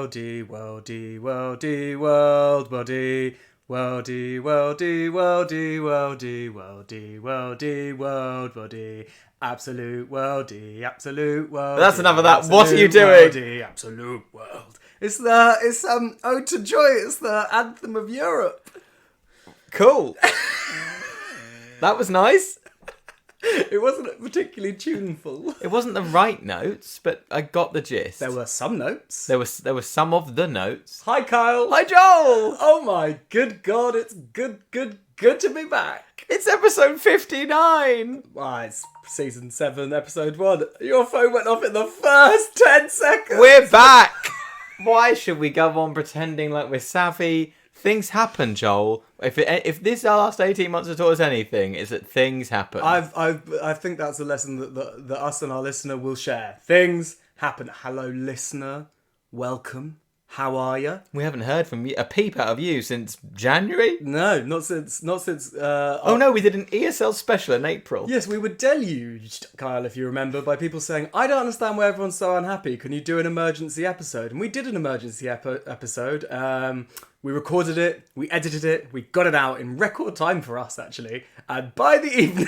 worldie, worldie, worldie, world, worldie. Worldie, worldie, worldie, worldie, worldie, worldie, world, worldie. Absolute worldie, absolute world. That's enough of that. What are you doing? Worldie, absolute world. It's Ode to Joy. It's the anthem of Europe. Cool. That was nice. It wasn't particularly tuneful. It wasn't the right notes, but I got the gist. There were some notes. There were some of the notes. Hi, Kyle. Hi, Joel. Oh my good God! It's good to be back. It's episode 59. It's season 7, episode 1. Your phone went off in the first 10 seconds. We're back. Why should we go on pretending like we're savvy? Things happen, Joel. If this last 18 months has taught us anything, is that things happen. I think that's a lesson that us and our listener will share. Things happen. Hello, listener. Welcome. How are you? We haven't heard from you, a peep out of you since January? No, not since. Oh no, we did an ESL special in April. Yes, we were deluged, Kyle, if you remember, by people saying, I don't understand why everyone's so unhappy. Can you do an emergency episode? And we did an emergency episode. We recorded it, we edited it, we got it out in record time for us, actually. And by the evening,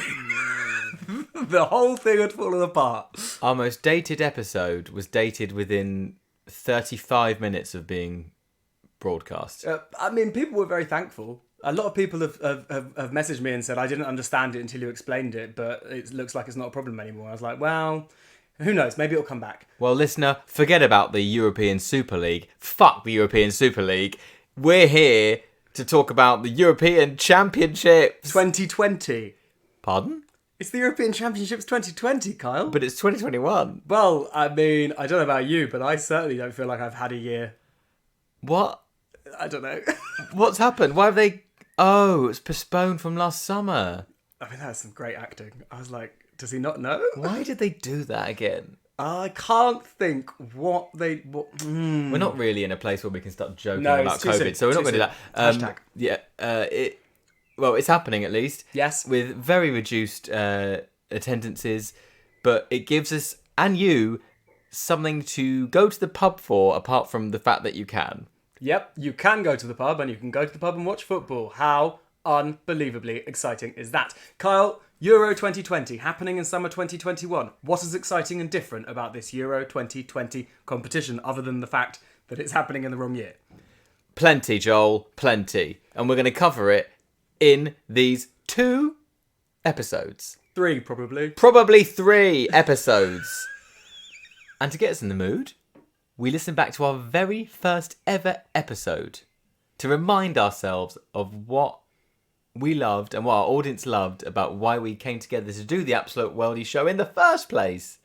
the whole thing had fallen apart. Our most dated episode was dated within 35 minutes of being broadcast. People were very thankful. A lot of people have messaged me and said, I didn't understand it until you explained it, but it looks like it's not a problem anymore. I was like, well, who knows? Maybe it'll come back. Well, listener, forget about the European Super League. Fuck the European Super League. We're here to talk about the European Championships. 2020. Pardon? It's the European Championships 2020, Kyle. But it's 2021. Well, I don't know about you, but I certainly don't feel like I've had a year. What? I don't know. What's happened? Why have they... Oh, it's postponed from last summer. That's some great acting. I was like, does he not know? Why did they do that again? I can't think what they... We're not really in a place where we can start joking No, about it's too COVID, soon, so we're not too going to do that. Hashtag. Yeah. Well, it's happening at least. Yes. With very reduced attendances, but it gives us and you something to go to the pub for, apart from the fact that you can. Yep, you can go to the pub, and you can go to the pub and watch football. How unbelievably exciting is that? Kyle, Euro 2020, happening in summer 2021. What is exciting and different about this Euro 2020 competition, other than the fact that it's happening in the wrong year? Plenty, Joel, plenty. And we're going to cover it in these 2 episodes. 3, probably. Probably 3 episodes. And to get us in the mood, we listen back to our very first ever episode to remind ourselves of what we loved and what our audience loved about why we came together to do the Absolute Worldie show in the first place.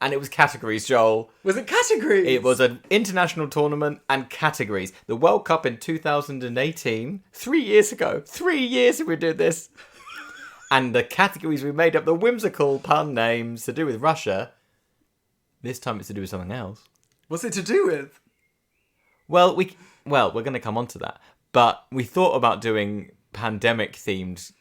And it was categories, Joel. Was it categories? It was an international tournament and categories. The World Cup in 2018, 3 years ago. 3 years we did this. And the categories we made up, the whimsical pun names to do with Russia. This time it's to do with something else. What's it to do with? Well, we're going to come on to that. But we thought about doing pandemic-themed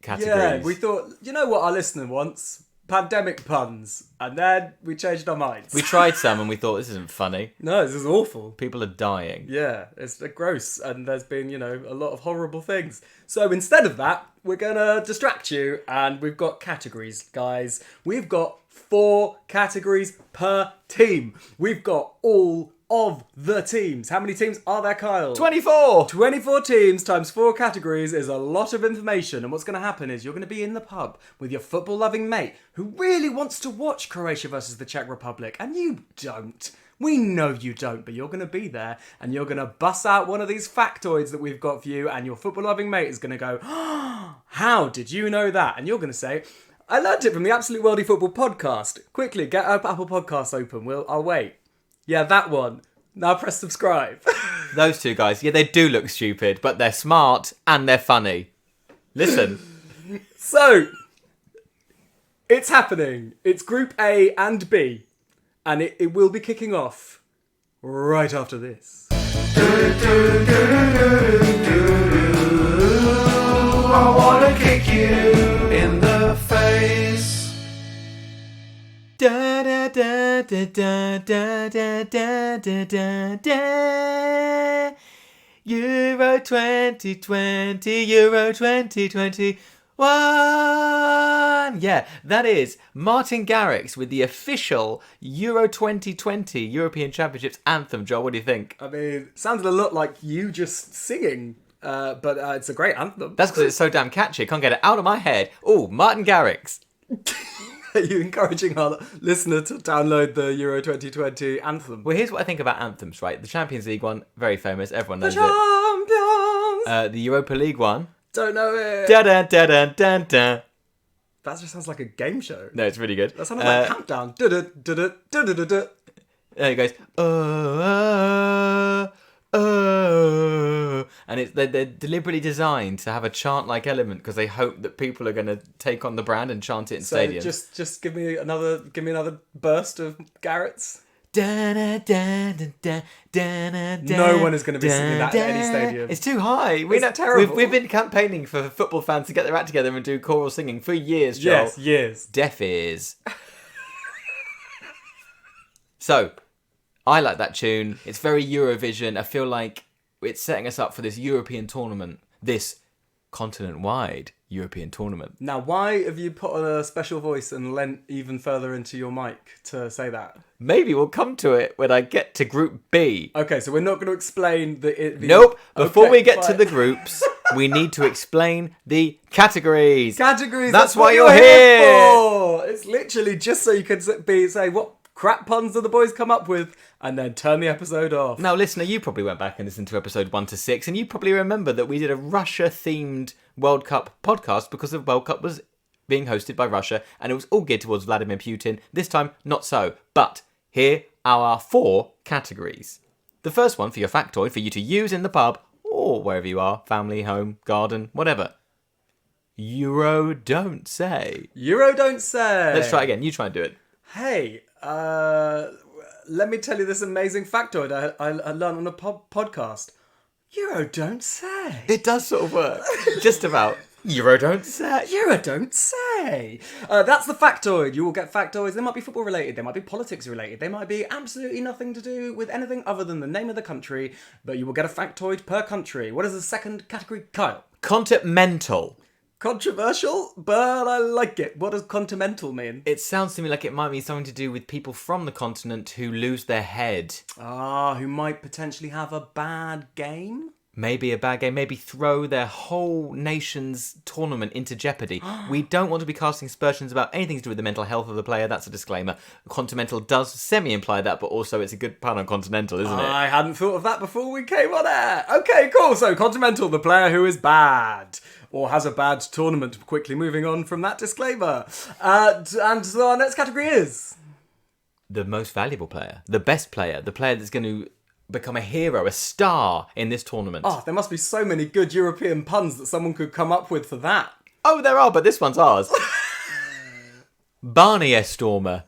categories. Yeah, we thought, you know what our listener wants? Pandemic puns. And then we changed our minds. We tried some and we thought, this isn't funny. No, this is awful. People are dying. Yeah, it's gross. And there's been, a lot of horrible things. So instead of that, we're going to distract you. And we've got categories, guys. We've got 4 categories per team. We've got all of the teams. How many teams are there, Kyle? 24! 24 teams times 4 categories is a lot of information. And what's going to happen is you're going to be in the pub with your football-loving mate who really wants to watch Croatia versus the Czech Republic. And you don't. We know you don't, but you're going to be there and you're going to bust out one of these factoids that we've got for you, and your football-loving mate is going to go, oh, how did you know that? And you're going to say, I learned it from the Absolute Worldie Football Podcast. Quickly, get Apple Podcasts open. I'll wait. Yeah, that one. Now press subscribe. Those 2 guys, yeah, they do look stupid, but they're smart and they're funny. Listen. So, it's happening. It's Group A and B. And it will be kicking off right after this. I wanna kick you in the face. Da da da Euro 2020, Euro 2021. Yeah, that is Martin Garrix with the official Euro 2020 European Championships anthem. Joel, what do you think? I mean, it sounded a lot like you just singing, but it's a great anthem. That's because it's so damn catchy. I can't get it out of my head. Oh, Martin Garrix. Are you encouraging our listener to download the Euro 2020 anthem? Well, here's what I think about anthems, right? The Champions League one, very famous. Everyone knows The it. champions! The Europa League one. Don't know it. Da-da-da-da-da-da. That just sounds like a game show. No, it's really good. That sounded like Countdown. Du-du-du-du-du-du-du-du. There it goes. Oh, oh. And they're deliberately designed to have a chant-like element because they hope that people are going to take on the brand and chant it in So stadiums. just give me another burst of Garrett's. No No one is going to be singing that at any stadium. It's too high. It's terrible. We've been campaigning for football fans to get their act together and do choral singing for years, Joel. Yes, years. Deaf ears. So, I like that tune. It's very Eurovision. I feel like it's setting us up for this European tournament, this continent-wide European tournament. Now, why have you put on a special voice and leant even further into your mic to say that? Maybe we'll come to it when I get to Group B. Okay, so we're not going to explain the Nope. Before Okay, we get to fine. the groups, we need to explain the categories. Categories. That's what why you're here here. for. It's literally just so you can say what crap puns do the boys come up with, and then turn the episode off. Now, listener, you probably went back and listened to episode 1 to 6, and you probably remember that we did a Russia-themed World Cup podcast because the World Cup was being hosted by Russia, and it was all geared towards Vladimir Putin. This time, not so. But here are our 4 categories. The first one for your factoid for you to use in the pub, or wherever you are, family, home, garden, whatever. Euro don't say. Euro don't say. Let's try again. You try and do it. Hey, let me tell you this amazing factoid I learned on a podcast. Euro don't say. It does sort of work. Just about. Euro don't say. Euro don't say. That's the factoid. You will get factoids. They might be football related. They might be politics related. They might be absolutely nothing to do with anything other than the name of the country. But you will get a factoid per country. What is the second category, Kyle? Continental. Controversial, but I like it. What does continental mean? It sounds to me like it might be something to do with people from the continent who lose their head. Who might potentially have a bad game? Maybe a bad game, maybe throw their whole nation's tournament into jeopardy. We don't want to be casting aspersions about anything to do with the mental health of the player, that's a disclaimer. Continental does semi-imply that, but also it's a good pun on continental, isn't it? I hadn't thought of that before we came on air. Okay, cool. So continental, the player who is bad. Or has a bad tournament. Quickly moving on from that disclaimer. And so our next category is... The most valuable player, the best player, the player that's going to become a hero, a star in this tournament. Oh, there must be so many good European puns that someone could come up with for that. Oh, there are, but this one's ours. Barney-stormer.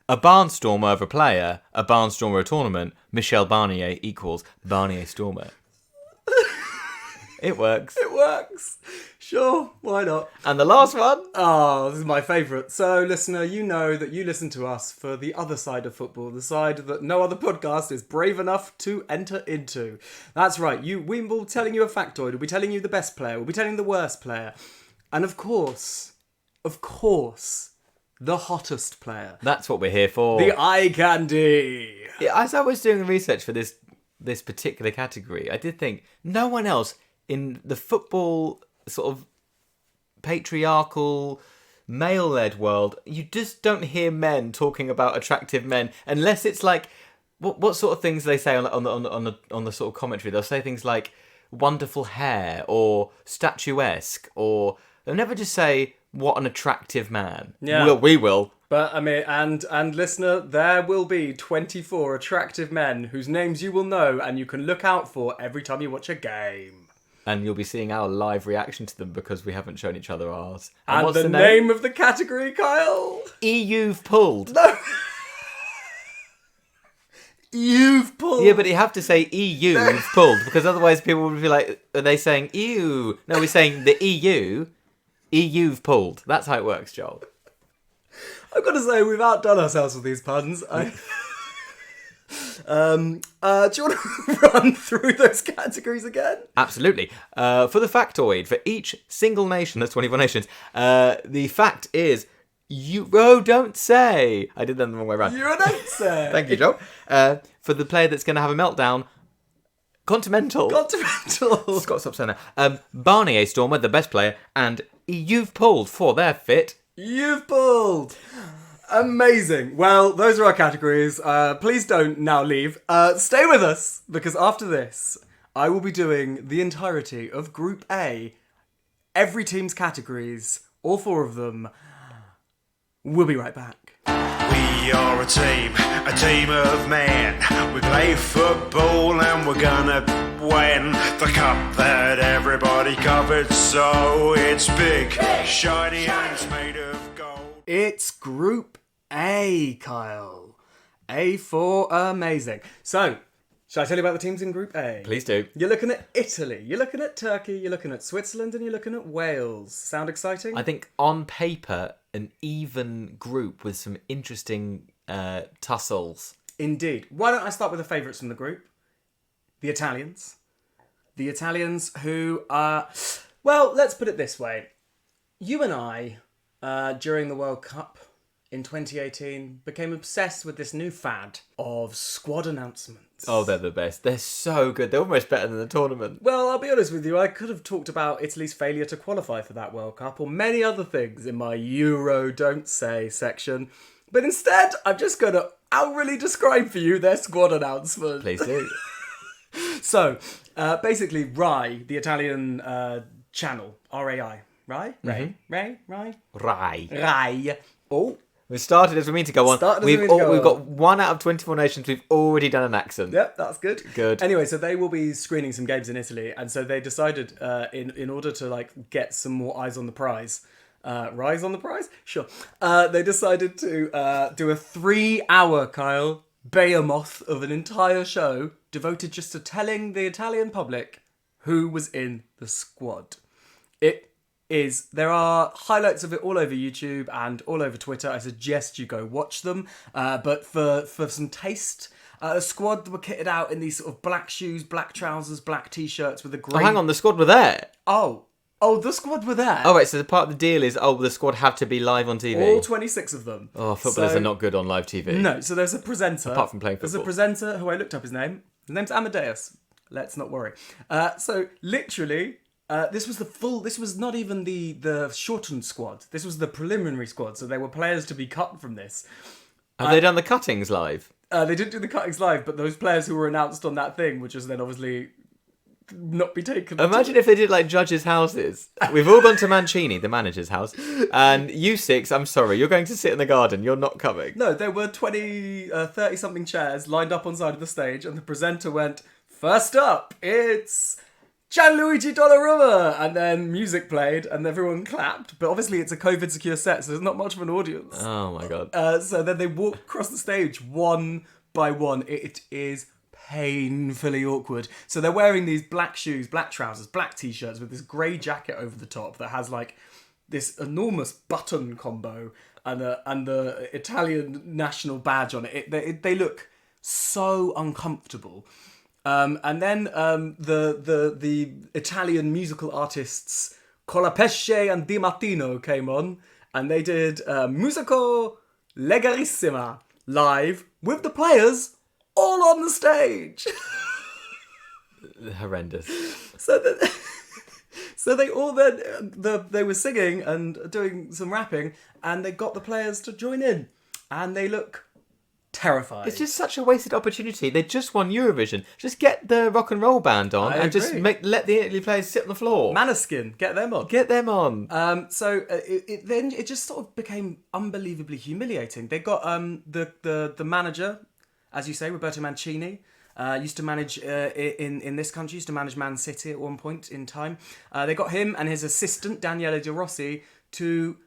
A barnstormer of a player, a barnstormer of a tournament, Michel Barnier equals Barnier-stormer. It works. It works. Sure, why not? And the last one? Oh, this is my favourite. So, listener, you know that you listen to us for the other side of football, the side that no other podcast is brave enough to enter into. That's right. We will be telling you a factoid. We'll be telling you the best player. We'll be telling you the worst player. And of course, the hottest player. That's what we're here for. The eye candy. Yeah, as I was doing research for this particular category, I did think no one else in the football sort of patriarchal, male-led world, you just don't hear men talking about attractive men unless it's like what sort of things they say on the sort of commentary. They'll say things like wonderful hair or statuesque, or they'll never just say what an attractive man. Yeah. Well, we will. But, I mean, and listener, there will be 24 attractive men whose names you will know and you can look out for every time you watch a game. And you'll be seeing our live reaction to them because we haven't shown each other ours. And what's the name of the category, Kyle? You've pulled. No. You've pulled. Yeah, but you have to say you've pulled because otherwise people would be like, are they saying ew? No, we're saying the you've pulled. That's how it works, Joel. I've got to say, we've outdone ourselves with these puns. Do you want to run through those categories again? Absolutely. For the factoid, for each single nation, that's 24 nations, the fact is, Euro don't say. I did that the wrong way around. Euro don't say. Thank you, Joe. For the player that's going to have a meltdown, Continental. Scott, stop saying that. Barney A. Stormer, the best player, and You've Pulled for their fit. You've pulled. Amazing. Well, those are our categories. Please don't now leave. Stay with us, because after this, I will be doing the entirety of Group A. Every team's categories, all 4 of them. We'll be right back. We are a team of men. We play football and we're gonna win the cup that everybody covers. So it's big, shiny and it's made of gold. It's Group A, Kyle. A for amazing. So, shall I tell you about the teams in Group A? Please do. You're looking at Italy, you're looking at Turkey, you're looking at Switzerland, and you're looking at Wales. Sound exciting? I think on paper, an even group with some interesting tussles. Indeed. Why don't I start with the favourites from the group? The Italians. The Italians who are... Well, let's put it this way. You and I, during the World Cup in 2018, became obsessed with this new fad of squad announcements. Oh, they're the best. They're so good. They're almost better than the tournament. Well, I'll be honest with you, I could have talked about Italy's failure to qualify for that World Cup or many other things in my Euro Don't Say section. But instead, I'm just going to outwardly describe for you their squad announcement. Please do. So, basically, Rai, the Italian channel, RAI, Rai? Rai. Oh, We started as we mean to go on. We've got 1 out of 24 nations. We've already done an accent. Yep, that's good. Good. Anyway, so they will be screening some games in Italy, and so they decided, in order to get some more eyes on the prize, rise on the prize? Sure. They decided to do a 3-hour, Kyle, behemoth of an entire show devoted just to telling the Italian public who was in the squad. There are highlights of it all over YouTube and all over Twitter. I suggest you go watch them. But for some taste, the squad were kitted out in these sort of black shoes, black trousers, black t-shirts with a grey... Oh, hang on, the squad were there. Oh, the squad were there. Oh, wait, so the part of the deal is, the squad have to be live on TV. All 26 of them. Oh, footballers are not good on live TV. No, so there's a presenter. Apart from playing football. There's a presenter who I looked up his name. His name's Amadeus. Let's not worry. So, literally... this was not even the shortened squad. This was the preliminary squad, so there were players to be cut from this. Have they done the cuttings live? They didn't do the cuttings live, but those players who were announced on that thing, which was then obviously not be taken. Imagine if they did like judges' houses. We've all gone to Mancini, the manager's house, and you 6, I'm sorry, you're going to sit in the garden, you're not coming. No, there were 30-something chairs lined up on side of the stage, and the presenter went, first up, it's... Gianluigi Donnarumma! And then music played and everyone clapped. But obviously it's a COVID secure set, so there's not much of an audience. Oh my God. So then they walk across the stage one by one. It is painfully awkward. So they're wearing these black shoes, black trousers, black t-shirts with this grey jacket over the top that has like this enormous button combo and the Italian national badge on it. They look so uncomfortable. And then the Italian musical artists Colapesce and Di Martino came on, and they did Musico Legarissima live with the players all on the stage. Horrendous. So they all then they were singing and doing some rapping, and they got the players to join in, and they look terrified. It's just such a wasted opportunity. They just won Eurovision. Just get the rock and roll band on and just let the Italy players sit on the floor. Maneskin, get them on. Get them on. So it just sort of became unbelievably humiliating. They got the manager, as you say, Roberto Mancini. Used to manage in this country. Used to manage Man City at one point in time. They got him and his assistant Daniele De Rossi to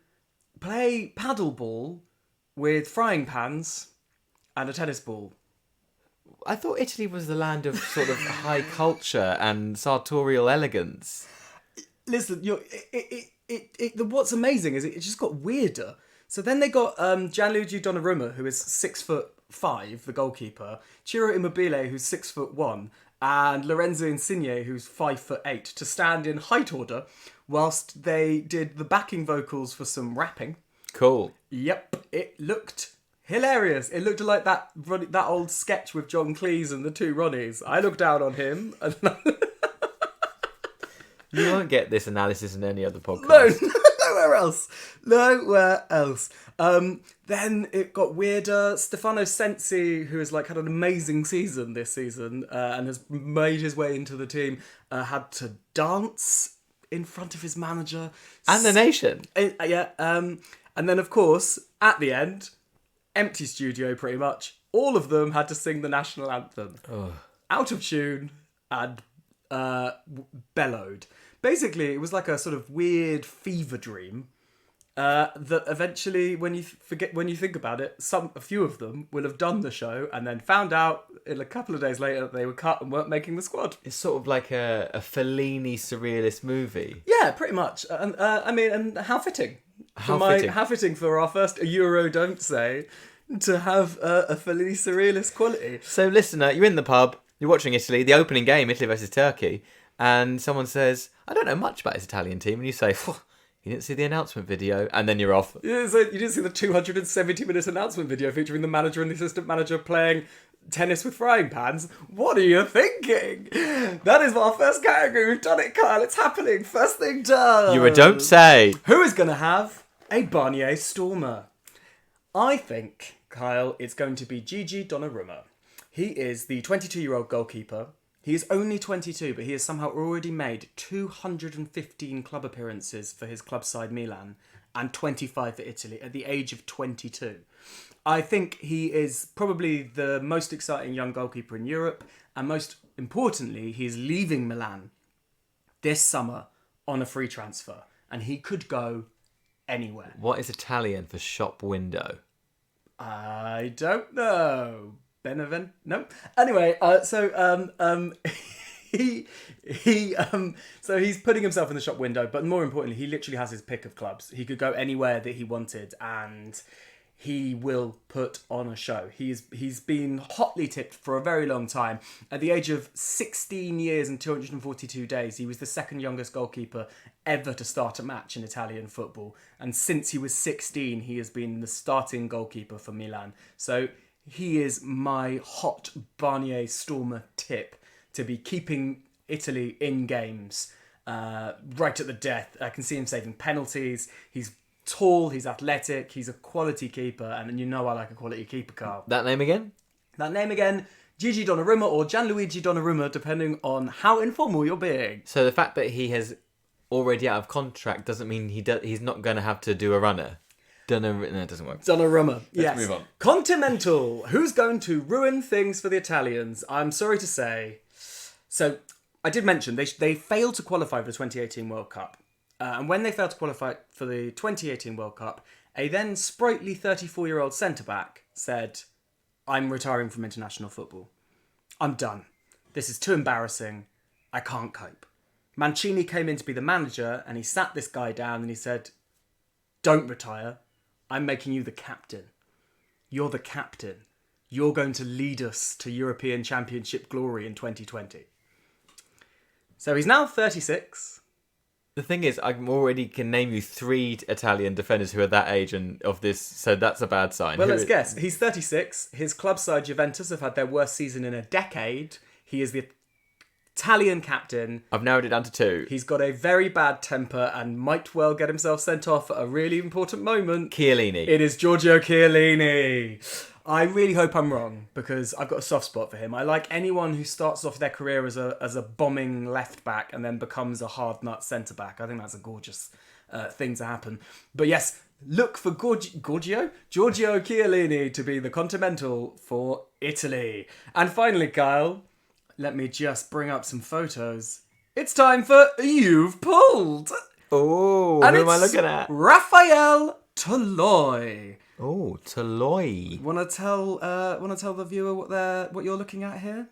play paddleball with frying pans and a tennis ball. I thought Italy was the land of sort of high culture and sartorial elegance. Listen, what's amazing is it just got weirder. So then they got Gianluigi Donnarumma, who is 6'5", the goalkeeper, Ciro Immobile, who's 6'1", and Lorenzo Insigne, who's 5'8", to stand in height order whilst they did the backing vocals for some rapping. Cool. Yep, it looked hilarious. It looked like that old sketch with John Cleese and the two Ronnies. I looked down on him. And You won't get this analysis in any other podcast. No, nowhere else. Then it got weirder. Stefano Sensi, who has had an amazing season this season and has made his way into the team, had to dance in front of his manager And the nation. Yeah. And then, of course, at the end, empty studio pretty much. All of them had to sing the national anthem. Out of tune and bellowed. Basically, it was like a sort of weird fever dream that eventually, when you think about it, a few of them will have done the show and then found out in a couple of days later that they were cut and weren't making the squad. It's sort of like a Fellini surrealist movie. Yeah, pretty much. And and how fitting. How fitting for our first Euro Don't Say to have a Fellini surrealist quality. So, listener, you're in the pub, you're watching Italy, the opening game, Italy versus Turkey, and someone says, I don't know much about this Italian team, and you say, you didn't see the announcement video, and then you're off. You didn't see the 270-minute announcement video featuring the manager and the assistant manager playing tennis with frying pans. What are you thinking? That is our first category. We've done it, Kyle. It's happening. First thing done. You don't say. Who is going to have a Barnier Stormer? I think, Kyle, it's going to be Gigi Donnarumma. He is the 22-year-old goalkeeper. He is only 22, but he has somehow already made 215 club appearances for his club side Milan and 25 for Italy at the age of 22. I think he is probably the most exciting young goalkeeper in Europe, and most importantly, he is leaving Milan this summer on a free transfer, and he could go anywhere. What is Italian for shop window? I don't know. Benevent? No. Anyway, so he's putting himself in the shop window, but more importantly, he literally has his pick of clubs. He could go anywhere that he wanted, and he will put on a show. He's been hotly tipped for a very long time. At the age of 16 years and 242 days, he was the second youngest goalkeeper ever to start a match in Italian football. And since he was 16, he has been the starting goalkeeper for Milan. So he is my hot Barnier Stormer tip to be keeping Italy in games right at the death. I can see him saving penalties. He's tall, he's athletic, he's a quality keeper, and you know I like a quality keeper, Carl. That name again? Gigi Donnarumma or Gianluigi Donnarumma, depending on how informal you're being. So the fact that he has already out of contract doesn't mean he's not going to have to do a runner. No, it doesn't work. Donnarumma, yes. Let's move on. Continental. Who's going to ruin things for the Italians? I'm sorry to say. So, I did mention they failed to qualify for the 2018 World Cup. And when they failed to qualify for the 2018 World Cup, a then sprightly 34-year-old centre-back said, I'm retiring from international football. I'm done. This is too embarrassing. I can't cope. Mancini came in to be the manager, and he sat this guy down and he said, don't retire. I'm making you the captain. You're the captain. You're going to lead us to European Championship glory in 2020. So he's now 36. The thing is, I already can name you 3 Italian defenders who are that age and of this, so that's a bad sign. Well, let's guess. He's 36. His club side, Juventus, have had their worst season in a decade. He is the Italian captain. I've narrowed it down to 2. He's got a very bad temper and might well get himself sent off at a really important moment. Chiellini. It is Giorgio Chiellini. I really hope I'm wrong, because I've got a soft spot for him. I like anyone who starts off their career as a bombing left back and then becomes a hard nut centre back. I think that's a gorgeous thing to happen. But yes, look for Giorgio Chiellini to be the Continental for Italy. And finally, Kyle, let me just bring up some photos. It's time for You've Pulled. Oh, who am I looking at? Raphael Toloi. Oh, Toloi. Want to tell the viewer what you're looking at here?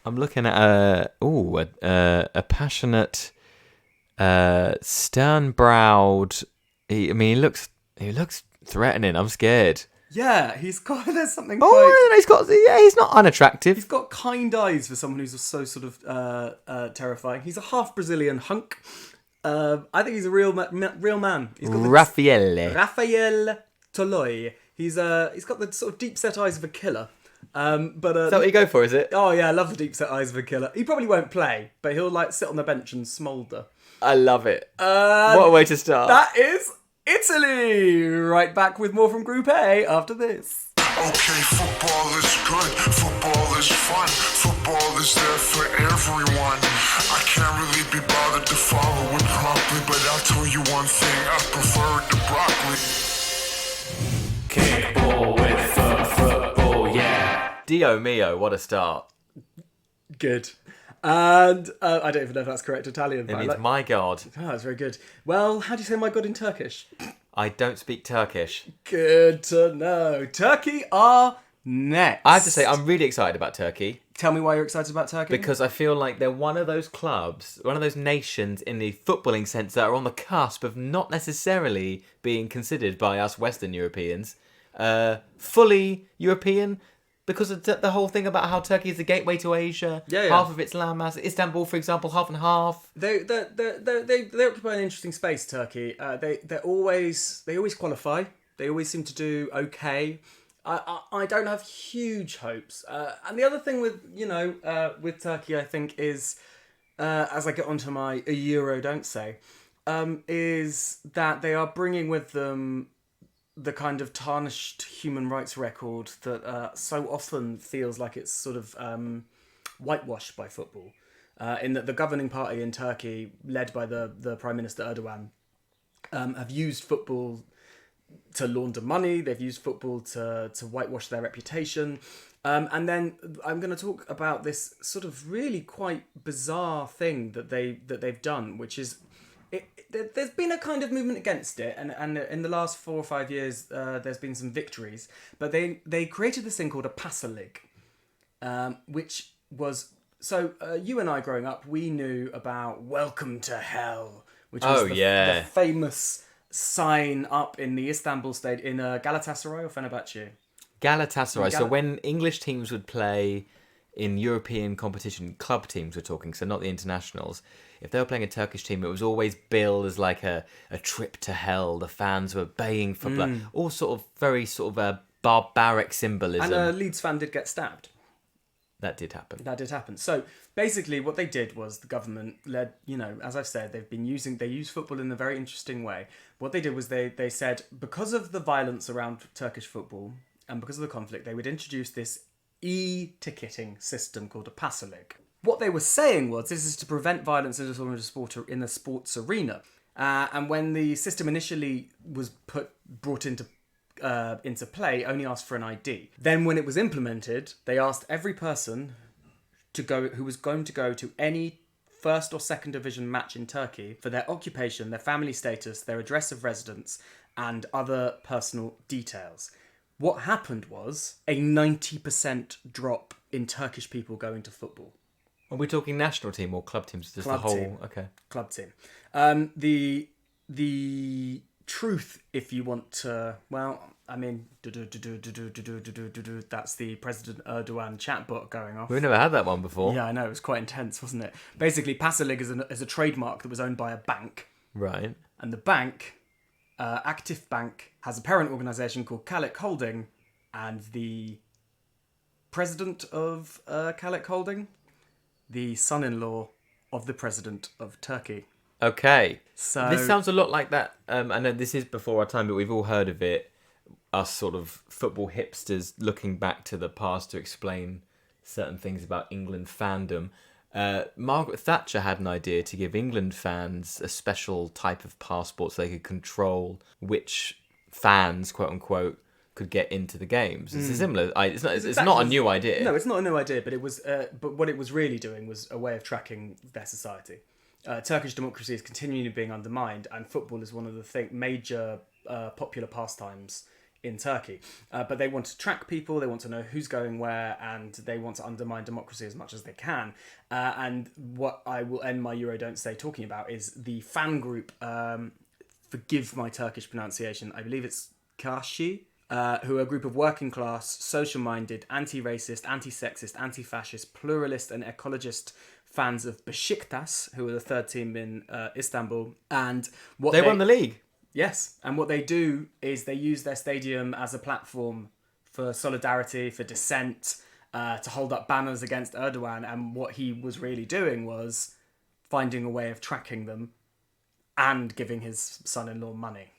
I'm looking at a passionate, stern-browed. He looks threatening. I'm scared. Yeah, he's got. There's something. Oh, he's not unattractive. He's got kind eyes for someone who's so sort of terrifying. He's a half Brazilian hunk. I think he's a real man. He's got Rafael Toloi. He's got the sort of deep set eyes of a killer. Is that what you go for? Is it? Oh yeah, I love the deep set eyes of a killer. He probably won't play, but he'll like sit on the bench and smoulder. I love it. What a way to start. That is Italy. Right back with more from Group A after this. Okay, football is good, football is fun, football is there for everyone. I can't really be bothered to follow it properly, but I'll tell you one thing, I prefer it to broccoli. Kickball with football, yeah. Dio mio, what a start. Good. And I don't even know if that's correct Italian. It means my God. Oh, that's very good. Well, how do you say my God in Turkish? I don't speak Turkish. Good to know. Turkey are next. I have to say, I'm really excited about Turkey. Tell me why you're excited about Turkey. Because I feel like they're one of those clubs, one of those nations in the footballing sense that are on the cusp of not necessarily being considered by us Western Europeans fully European. Because of the whole thing about how Turkey is the gateway to Asia, half of its landmass. Istanbul, for example, half and half. They occupy an interesting space. Turkey. They always qualify. They always seem to do okay. I don't have huge hopes. And the other thing with Turkey, I think, is as I get onto my a Euro don't say, is that they are bringing with them the kind of tarnished human rights record that so often feels like it's sort of whitewashed by football. In that the governing party in Turkey, led by the Prime Minister Erdogan, have used football to launder money. They've used football to whitewash their reputation. And then I'm going to talk about this sort of really quite bizarre thing that they've done, which is there's been a kind of movement against it, and in the last 4 or 5 years there's been some victories. But they created this thing called a Passalig, which was you and I growing up, we knew about Welcome to Hell, which was the famous sign up in the Istanbul stadium in Galatasaray or Fenerbahce. Galatasaray. So when English teams would play in European competition, club teams we're talking, so not the internationals, if they were playing a Turkish team, it was always billed as like a trip to hell. The fans were baying for blood. All sort of very sort of barbaric symbolism. And a Leeds fan did get stabbed. That did happen. So basically what they did was the government led, as I've said, they use football in a very interesting way. What they did was they said, because of the violence around Turkish football and because of the conflict, they would introduce this e-ticketing system called a Passalig. What they were saying was this is to prevent violence in the sports arena. And when the system initially was brought into play, only asked for an ID. Then when it was implemented, they asked every person who was going to go to any first or second division match in Turkey for their occupation, their family status, their address of residence, and other personal details. What happened was a 90% drop in Turkish people going to football. Are we talking national team or club teams? Just Club the whole team. Okay. Club team. The truth, if you want to, that's the President Erdogan chatbot going off. We've never had that one before. Yeah, I know, it was quite intense, wasn't it? Basically, Passalig is a trademark that was owned by a bank. Right. And the bank, Active Bank, has a parent organisation called Kalik Holding, and the president of Kalik Holding, the son-in-law of the president of Turkey. Okay. So this sounds a lot like that. I know this is before our time, but we've all heard of it. Us sort of football hipsters looking back to the past to explain certain things about England fandom. Margaret Thatcher had an idea to give England fans a special type of passport so they could control which fans, quote unquote, could get into the games. It's similar. It's not a new idea. No, it's not a new idea, but it was. But what it was really doing was a way of tracking their society. Turkish democracy is continually being undermined, and football is one of the major popular pastimes in Turkey. But they want to track people, they want to know who's going where, and they want to undermine democracy as much as they can. And what I will end my Euro Don't Say talking about is the fan group, forgive my Turkish pronunciation, I believe it's Kashi, who are a group of working class, social-minded, anti-racist, anti-sexist, anti-fascist, pluralist and ecologist fans of Besiktas, who are the third team in Istanbul. And what They won the league. Yes, and what they do is they use their stadium as a platform for solidarity, for dissent, to hold up banners against Erdogan. And what he was really doing was finding a way of tracking them and giving his son-in-law money.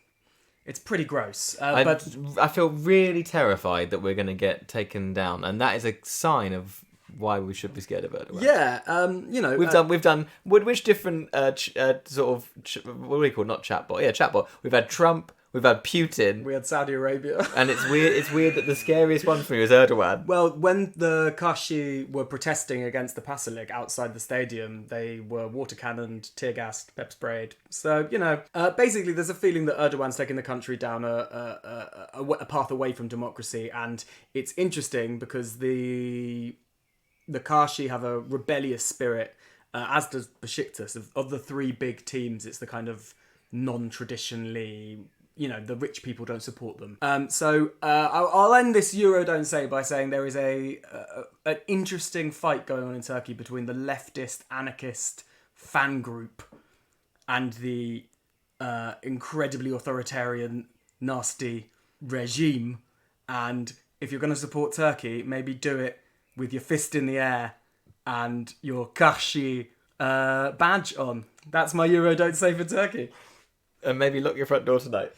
It's pretty gross. But I feel really terrified that we're going to get taken down, and that is a sign of why we should be scared of Erdogan. yeah, We've done which different sort of what do we call, not chatbot? Yeah, chatbot. We've had Trump, we've had Putin, we had Saudi Arabia. and it's weird that the scariest one for me was Erdogan. Well, when the Kashi were protesting against the Pasalik outside the stadium, they were water cannoned, tear gassed, pepper sprayed. So, basically there's a feeling that Erdogan's taking the country down a path away from democracy. And it's interesting because the Kashi have a rebellious spirit, as does Besiktas. Of the three big teams, it's the kind of non-traditionally... the rich people don't support them. I'll end this Euro Don't Say by saying there is an interesting fight going on in Turkey between the leftist anarchist fan group and the incredibly authoritarian, nasty regime. And if you're going to support Turkey, maybe do it with your fist in the air and your Kashi badge on. That's my Euro Don't Say for Turkey. And maybe lock your front door tonight.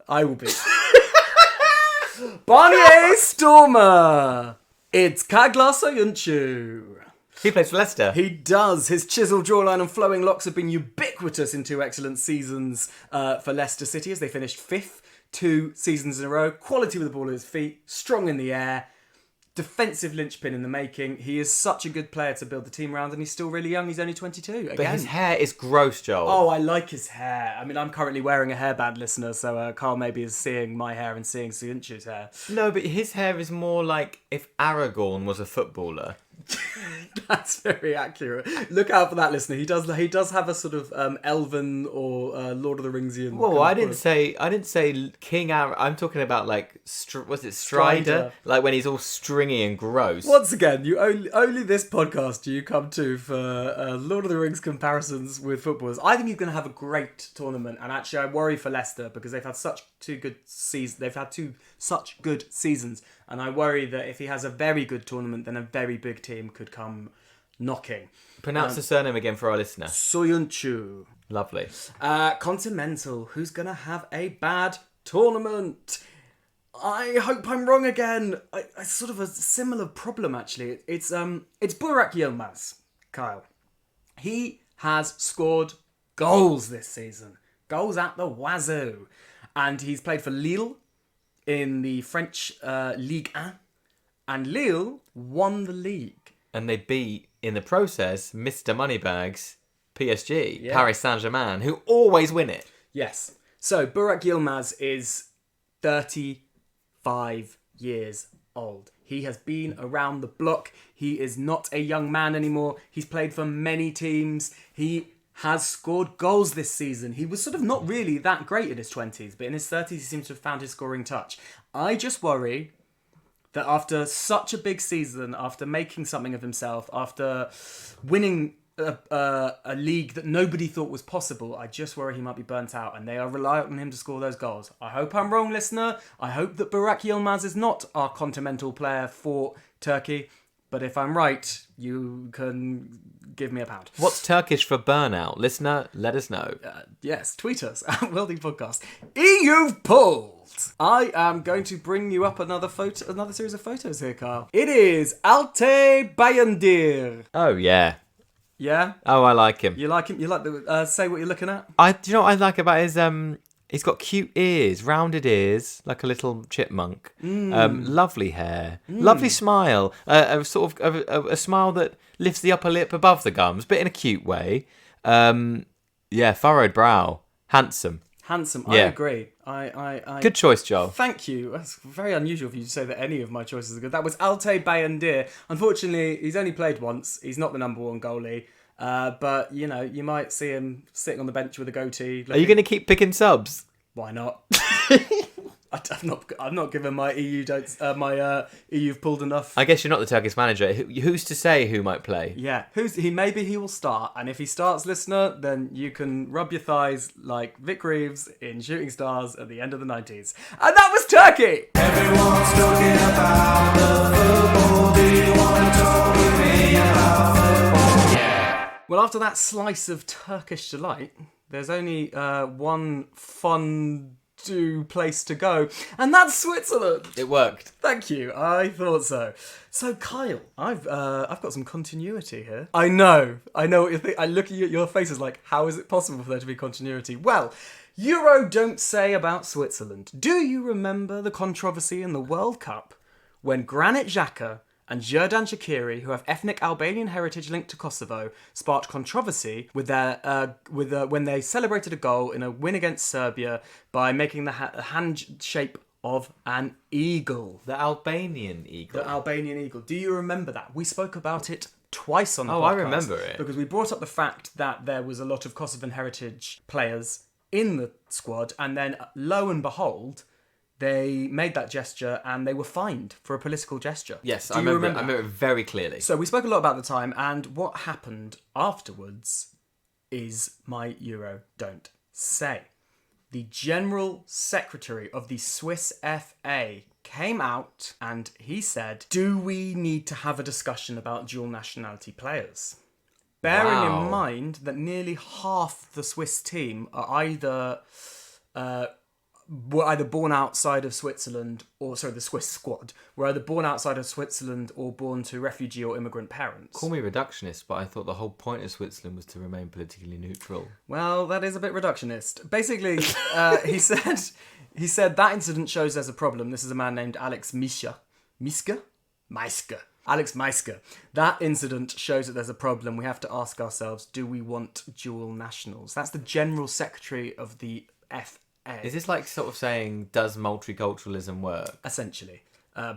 I will be. Barnier Stormer! It's Kagla Soyuncu. He plays for Leicester. He does. His chiseled jawline and flowing locks have been ubiquitous in 2 excellent seasons for Leicester City as they finished 5th 2 seasons in a row. Quality with the ball at his feet, strong in the air. Defensive linchpin in the making. He is such a good player to build the team around, and he's still really young. He's only 22. Again. But his hair is gross, Joel. Oh, I like his hair. I mean, I'm currently wearing a hairband, listener, so Carl maybe is seeing my hair and seeing Soyuncu's hair. No, but his hair is more like if Aragorn was a footballer. That's very accurate. Look out for that, listener. He does have a sort of elven or Lord of the Ringsian. Whoa, I didn't say King Aragorn. I'm talking about like was it Strider? Like when he's all stringy and gross. Once again, you only this podcast do you come to for Lord of the Rings comparisons with footballers. I think he's going to have a great tournament, and actually, I worry for Leicester because they've had such good seasons, and I worry that if he has a very good tournament, then a very big team could come knocking. Pronounce the surname again for our listener. Soyuncu. Lovely. Continental. Who's going to have a bad tournament? I hope I'm wrong again. I sort of a similar problem, actually. It's Burak Yilmaz, Kyle. He has scored goals this season. Goals at the wazoo. And he's played for Lille in the French Ligue 1. And Lille won the league. And they beat, in the process, Mr. Moneybags, PSG, Yeah. Paris Saint-Germain, who always win it. Yes. So, Burak Yilmaz is 35 years old. He has been around the block. He is not a young man anymore. He's played for many teams. He has scored goals this season. He was sort of not really that great in his 20s, but in his 30s he seems to have found his scoring touch. I just worry that after such a big season, after making something of himself, after winning a league that nobody thought was possible, I just worry he might be burnt out, and they are reliant on him to score those goals. I hope I'm wrong, listener. I hope that Burak Yilmaz is not our continental player for Turkey, but if I'm right, you can give me a pound. What's Turkish for burnout? Listener, let us know. Yes, tweet us at Worldie Podcast. You've pulled! I am going to bring you up another series of photos here, Carl. It is Altay Bayındır. Oh, yeah. Yeah? Oh, I like him. You like him? You like the... say what you're looking at? Do you know what I like about his... He's got cute ears, rounded ears, like a little chipmunk. Lovely hair. Lovely smile. A sort of a smile that lifts the upper lip above the gums, but in a cute way. Furrowed brow. Handsome. Handsome. Yeah. I agree. I Good choice, Joel. Thank you. That's very unusual for you to say that any of my choices are good. That was Altay Bayındır. Unfortunately, he's only played once. He's not the number one goalie. But, you might see him sitting on the bench with a goatee. Are you going to keep picking subs? Why not? I'm not giving my EU EU've pulled enough. I guess you're not the Turkish manager. Who's to say who might play? Yeah, maybe he will start, and if he starts, listener, then you can rub your thighs like Vic Reeves in Shooting Stars at the end of the 90s. And that was Turkey! Everyone's talking about the football. Do you want to talk with me about football? Yeah. Well, after that slice of Turkish delight, there's only one fondue place to go, and that's Switzerland. It worked. Thank you. I thought so. So, Kyle, I've got some continuity here. I know what you think. I look at your faces like, how is it possible for there to be continuity? Well, Euro don't say about Switzerland. Do you remember the controversy in the World Cup when Granit Xhaka and Xherdan Shaqiri, who have ethnic Albanian heritage linked to Kosovo, sparked controversy with their when they celebrated a goal in a win against Serbia by making the hand shape of an eagle. The Albanian eagle. The Albanian eagle. Do you remember that? We spoke about it twice on the podcast. Oh, I remember it. Because we brought up the fact that there was a lot of Kosovan heritage players in the squad, and then lo and behold, they made that gesture and they were fined for a political gesture. Yes, Do I you remember it very clearly. So we spoke a lot about the time, and what happened afterwards is my Euro don't say. The General Secretary of the Swiss FA came out and he said, do we need to have a discussion about dual nationality players? Bearing in mind that nearly half the Swiss team are were either born outside of Switzerland, the Swiss squad were either born outside of Switzerland or born to refugee or immigrant parents. Call me reductionist, but I thought the whole point of Switzerland was to remain politically neutral. Well, that is a bit reductionist. Basically, he said that incident shows there's a problem. This is a man named Alex Meiske. Alex Meiske. That incident shows that there's a problem. We have to ask ourselves, do we want dual nationals? That's the General Secretary of the FA. Is this like sort of saying, does multiculturalism work? Essentially,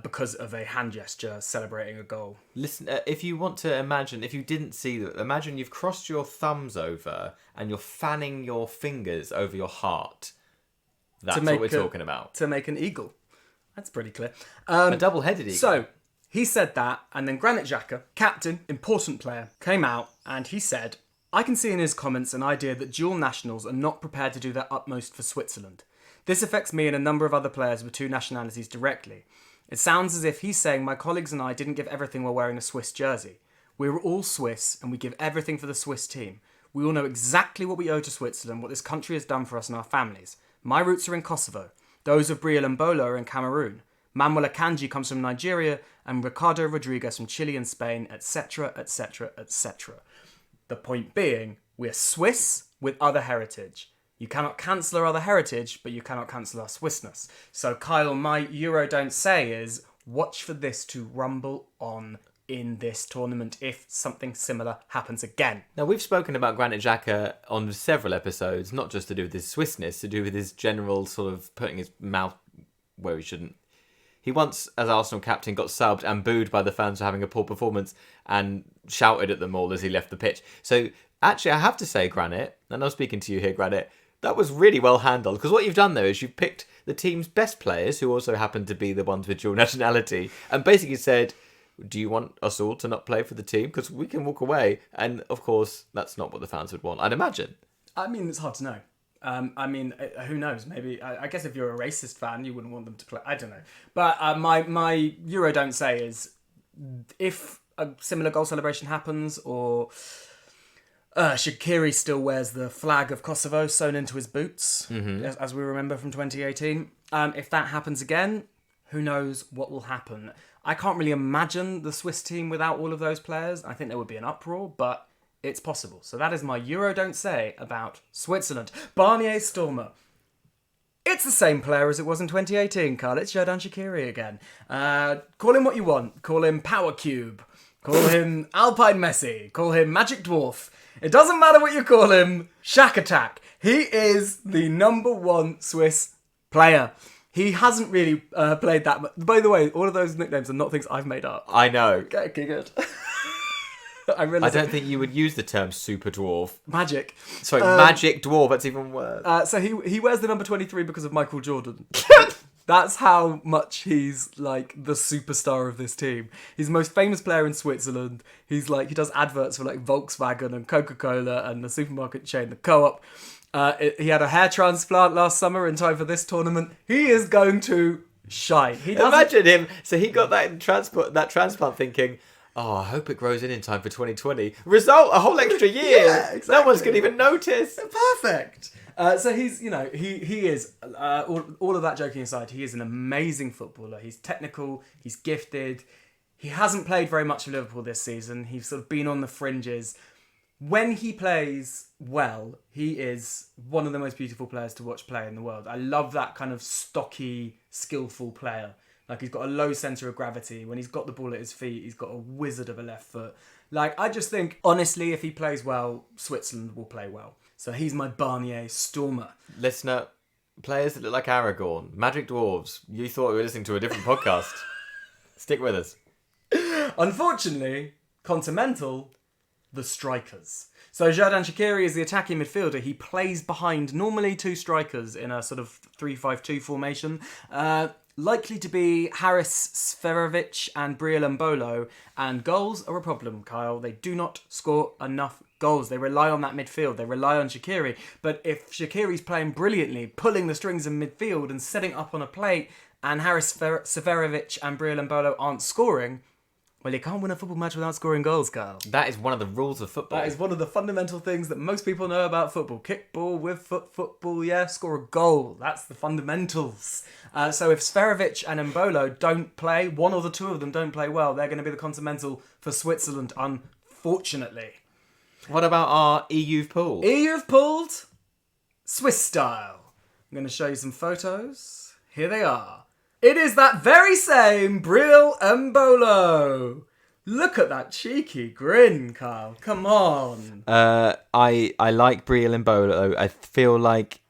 because of a hand gesture celebrating a goal. Listen, if you want to imagine, if you didn't see that, imagine you've crossed your thumbs over and you're fanning your fingers over your heart. That's what we're talking about. To make an eagle. That's pretty clear. A double-headed eagle. So, he said that, and then Granit Xhaka, captain, important player, came out and he said, I can see in his comments an idea that dual nationals are not prepared to do their utmost for Switzerland. This affects me and a number of other players with two nationalities directly. It sounds as if he's saying my colleagues and I didn't give everything while wearing a Swiss jersey. We were all Swiss and we give everything for the Swiss team. We all know exactly what we owe to Switzerland, what this country has done for us and our families. My roots are in Kosovo. Those of Briel Mbola are in Cameroon. Manuel Akanji comes from Nigeria and Ricardo Rodriguez from Chile and Spain, etc., etc., etc. The point being, we're Swiss with other heritage. You cannot cancel our other heritage, but you cannot cancel our Swissness. So, Kyle, my Euro don't say is, watch for this to rumble on in this tournament if something similar happens again. Now, we've spoken about Granit Xhaka on several episodes, not just to do with his Swissness, to do with his general sort of putting his mouth where he shouldn't. He once, as Arsenal captain, got subbed and booed by the fans for having a poor performance and shouted at them all as he left the pitch. So, actually, I have to say, Granit, and I'm speaking to you here, Granit, that was really well handled. Because what you've done there is you've picked the team's best players, who also happen to be the ones with dual nationality, and basically said, do you want us all to not play for the team? Because we can walk away. And, of course, that's not what the fans would want, I'd imagine. I mean, it's hard to know. Who knows? Maybe I guess if you're a racist fan, you wouldn't want them to play. I don't know. But my Euro don't say is if a similar goal celebration happens, or Shaqiri still wears the flag of Kosovo sewn into his boots, as we remember from 2018. If that happens again, who knows what will happen? I can't really imagine the Swiss team without all of those players. I think there would be an uproar, but it's possible. So that is my Euro don't say about Switzerland. Barnier Stormer. It's the same player as it was in 2018, Carl. It's Xherdan Shaqiri again. Call him what you want. Call him Power Cube. Call him Alpine Messi. Call him Magic Dwarf. It doesn't matter what you call him. Shack Attack. He is the number one Swiss player. He hasn't really played that much. By the way, all of those nicknames are not things I've made up. I know. Okay, good. I don't think you would use the term super dwarf. Magic. Sorry, magic dwarf, that's even worse. So he wears the number 23 because of Michael Jordan. That's how much he's like the superstar of this team. He's the most famous player in Switzerland. He's like, he does adverts for like Volkswagen and Coca-Cola and the supermarket chain, the Co-op. He had a hair transplant last summer in time for this tournament. He is going to shine. Imagine him. So he got that transplant thinking, oh, I hope it grows in time for 2020. Result, a whole extra year. Yeah, exactly. No one's going to even notice. Perfect. So he's, you know, he is, all of that joking aside, he is an amazing footballer. He's technical, he's gifted. He hasn't played very much for Liverpool this season. He's sort of been on the fringes. When he plays well, he is one of the most beautiful players to watch play in the world. I love that kind of stocky, skillful player. Like, he's got a low centre of gravity. When he's got the ball at his feet, he's got a wizard of a left foot. Like, I just think, honestly, if he plays well, Switzerland will play well. So he's my Barnier Stormer. Listener, players that look like Aragorn, Magic Dwarves, you thought we were listening to a different podcast. Stick with us. Unfortunately, Continental, the strikers. So Xherdan Shaqiri is the attacking midfielder. He plays behind normally two strikers in a sort of 3-5-2 formation. Likely to be Haris Seferovic and Briel Mbolo. And goals are a problem, Kyle. They do not score enough goals. They rely on that midfield. They rely on Shaqiri. But if Shaqiri's playing brilliantly, pulling the strings in midfield and setting up on a plate, and Haris Seferovic and Briel Mbolo aren't scoring, well, you can't win a football match without scoring goals, Kyle. That is one of the rules of football. That is one of the fundamental things that most people know about football. Kick ball with football, yeah, score a goal. That's the fundamentals. So if Seferovic and Mbolo don't play, one or the two of them don't play well, they're going to be the Continental for Switzerland, unfortunately. What about our EU pool? EU've pulled Swiss style. I'm going to show you some photos. Here they are. It is that very same Briel Mbolo. Look at that cheeky grin, Kyle. Come on. I like Briel Mbolo. I feel like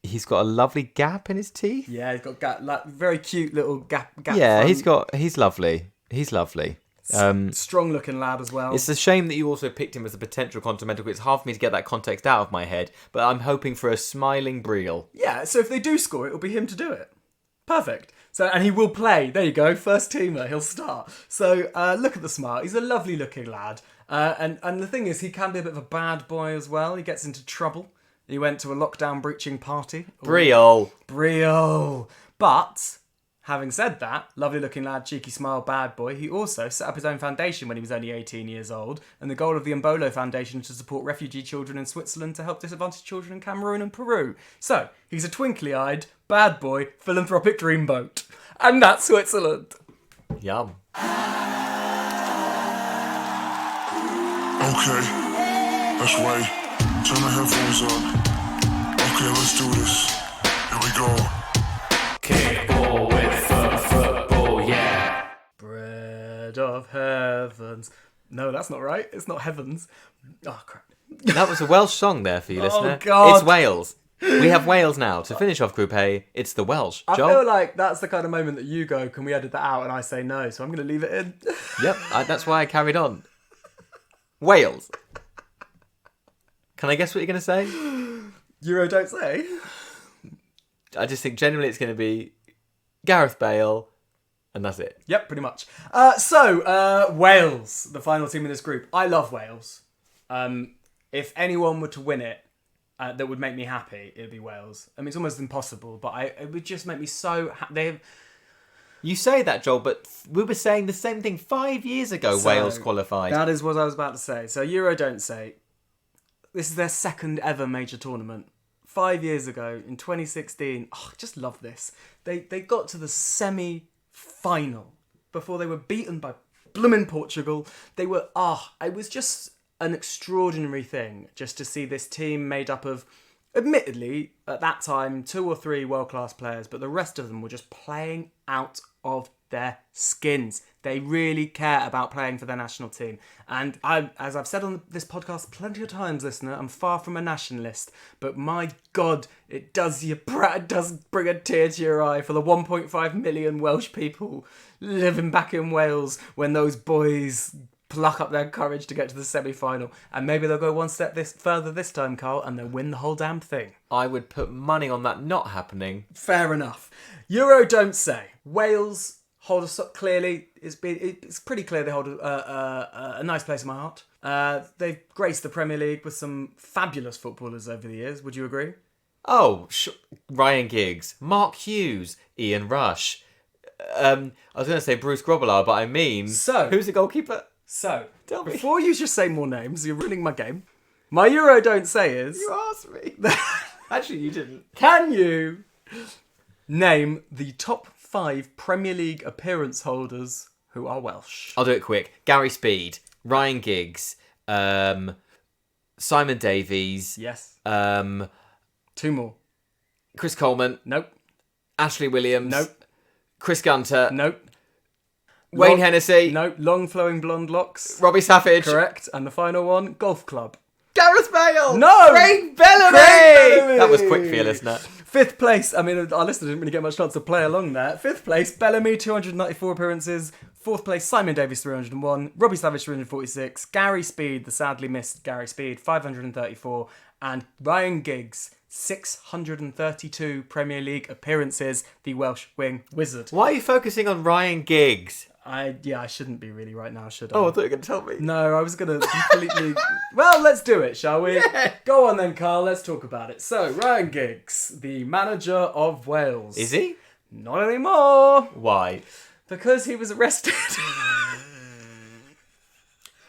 he's got a lovely gap in his teeth. Yeah, he's got like, very cute little gap. Yeah, front. he's lovely. He's lovely. Strong looking lad as well. It's a shame that you also picked him as a potential Continental. It's hard for me to get that context out of my head, but I'm hoping for a smiling Briel. Yeah, so if they do score, it'll be him to do it. Perfect. So, and he will play. There you go. First teamer. He'll start. So look at the smile. He's a lovely looking lad. And the thing is, he can be a bit of a bad boy as well. He gets into trouble. He went to a lockdown breaching party. Briel. But having said that, lovely looking lad, cheeky smile, bad boy, he also set up his own foundation when he was only 18 years old. And the goal of the Mbolo Foundation is to support refugee children in Switzerland to help disadvantaged children in Cameroon and Peru. So, he's a twinkly-eyed, bad boy, philanthropic dreamboat. And that's Switzerland. Yum. Okay, let's wait. Turn the headphones up. Okay, let's do this. Here we go. Kickball with football, yeah. Bread of heavens. No, that's not right. It's not heavens. Oh, crap. That was a Welsh song there for you, listener. God. It's Wales. We have Wales now. To finish off Group A, it's the Welsh. I Joel? feel like that's the kind of moment that you go, can we edit that out? And I say no, so I'm going to leave it in. Yep, that's why I carried on. Wales. Can I guess what you're going to say? Euro don't say. I just think generally it's going to be Gareth Bale, and that's it. Yep, pretty much. Wales, the final team in this group. I love Wales. If anyone were to win it, that would make me happy, it would be Wales. I mean, it's almost impossible, but it would just make me so happy. You say that, Joel, but we were saying the same thing 5 years ago. Wales qualified. That is what I was about to say. So Euro don't say. This is their second ever major tournament. 5 years ago, in 2016, I just love this. They got to the semi-final before they were beaten by bloomin' Portugal. They were, it was just an extraordinary thing just to see this team made up of, admittedly, at that time, 2 or 3 world-class players, but the rest of them were just playing out of their skins. They really care about playing for their national team. And as I've said on this podcast plenty of times, listener, I'm far from a nationalist, but my God, it does bring a tear to your eye for the 1.5 million Welsh people living back in Wales when those boys pluck up their courage to get to the semi-final. And maybe they'll go one step further this time, Carl, and they'll win the whole damn thing. I would put money on that not happening. Fair enough. Euro don't say. Wales hold us up clearly. It's pretty clear they hold a nice place in my heart. They've graced the Premier League with some fabulous footballers over the years. Would you agree? Oh, Ryan Giggs, Mark Hughes, Ian Rush. I was going to say Bruce Grobbelaar, but I mean... So... Who's the goalkeeper? So, Tell me. before you just say more names, you're ruining my game. My Euro don't say is... You asked me. Actually, you didn't. Can you name the top 5 Premier League appearance holders who are Welsh? I'll do it quick. Gary Speed, Ryan Giggs, Simon Davies, Yes. 2 more. Chris Coleman, Nope. Ashley Williams, Nope. Chris Gunter, Nope. Wayne Hennessy, Nope. Long flowing blonde locks. Robbie Savage, Correct. And the final one, golf club. Gareth Bale, No! Craig Bellamy! Bellamy! That was quick for your listener. 5th place, I mean, our listener didn't really get much chance to play along there. 5th place, Bellamy, 294 appearances. 4th place, Simon Davies, 301. Robbie Savage, 346. Gary Speed, the sadly missed Gary Speed, 534. And Ryan Giggs, 632 Premier League appearances, the Welsh wing wizard. Why are you focusing on Ryan Giggs? I shouldn't be really right now, should I? Oh, I thought you were going to tell me. No, I was going to completely... Well, let's do it, shall we? Yeah. Go on then, Carl, let's talk about it. So, Ryan Giggs, the manager of Wales. Is he? Not anymore, Why? because he was arrested.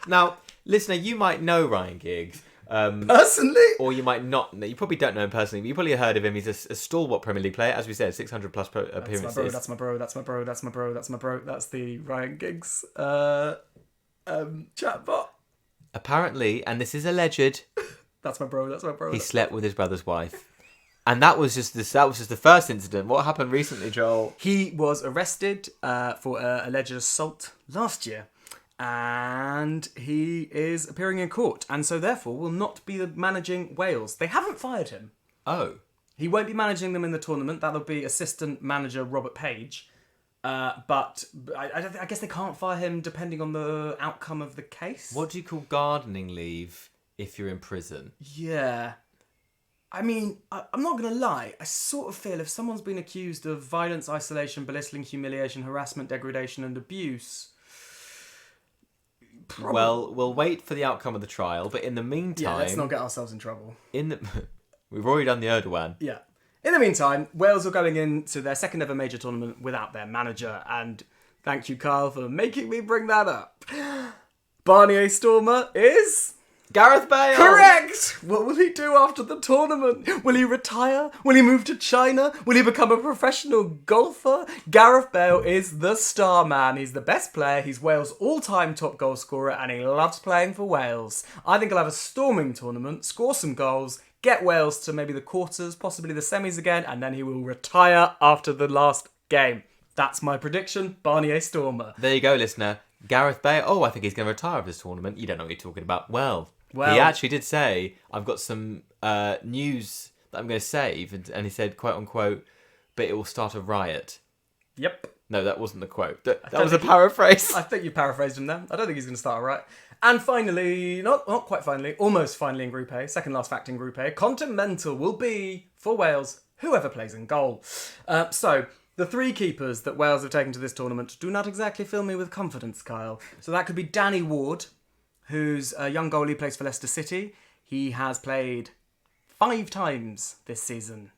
Now, listener, you might know Ryan Giggs. Personally? Or you might not. You probably don't know him personally, but you probably heard of him. He's a stalwart Premier League player, as we said, 600 plus appearances. That's my bro. That's the Ryan Giggs chatbot. Apparently, and this is alleged, That's my bro. he slept with his brother's wife. And that was just the first incident. What happened recently, Joel? He was arrested for alleged assault last year. And he is appearing in court, and so therefore will not be managing Wales. They haven't fired him. Oh. He won't be managing them in the tournament. That'll be assistant manager Robert Page. But I guess they can't fire him depending on the outcome of the case. What do you call gardening leave if you're in prison? Yeah. I mean, I'm not going to lie. I sort of feel if someone's been accused of violence, isolation, belittling, humiliation, harassment, degradation, and abuse... Probably. Well, we'll wait for the outcome of the trial, but in the meantime... Yeah, let's not get ourselves in trouble. We've already done the Erdogan. Yeah. In the meantime, Wales are going into their second ever major tournament without their manager, and thank you, Carl, for making me bring that up. Barnier Stormer is... Gareth Bale! Correct! What will he do after the tournament? Will he retire? Will he move to China? Will he become a professional golfer? Gareth Bale is the star man. He's the best player. He's Wales' all-time top goal scorer, and he loves playing for Wales. I think he'll have a storming tournament, score some goals, get Wales to maybe the quarters, possibly the semis again, and then he will retire after the last game. That's my prediction. Barnier Stormer. There you go, listener. Gareth Bale. Oh, I think he's going to retire of this tournament. You don't know what you're talking about. Well, he actually did say, I've got some news that I'm going to save. And he said, quote unquote, but it will start a riot. Yep. No, that wasn't the quote. That was a paraphrase. I think you paraphrased him there. I don't think he's going to start a riot. And finally, not quite finally, almost finally in Group A, second last fact in Group A, Continental will be, for Wales, whoever plays in goal. So, the 3 keepers that Wales have taken to this tournament do not exactly fill me with confidence, Kyle. So that could be Danny Ward, who's a young goalie, plays for Leicester City. He has played 5 times this season.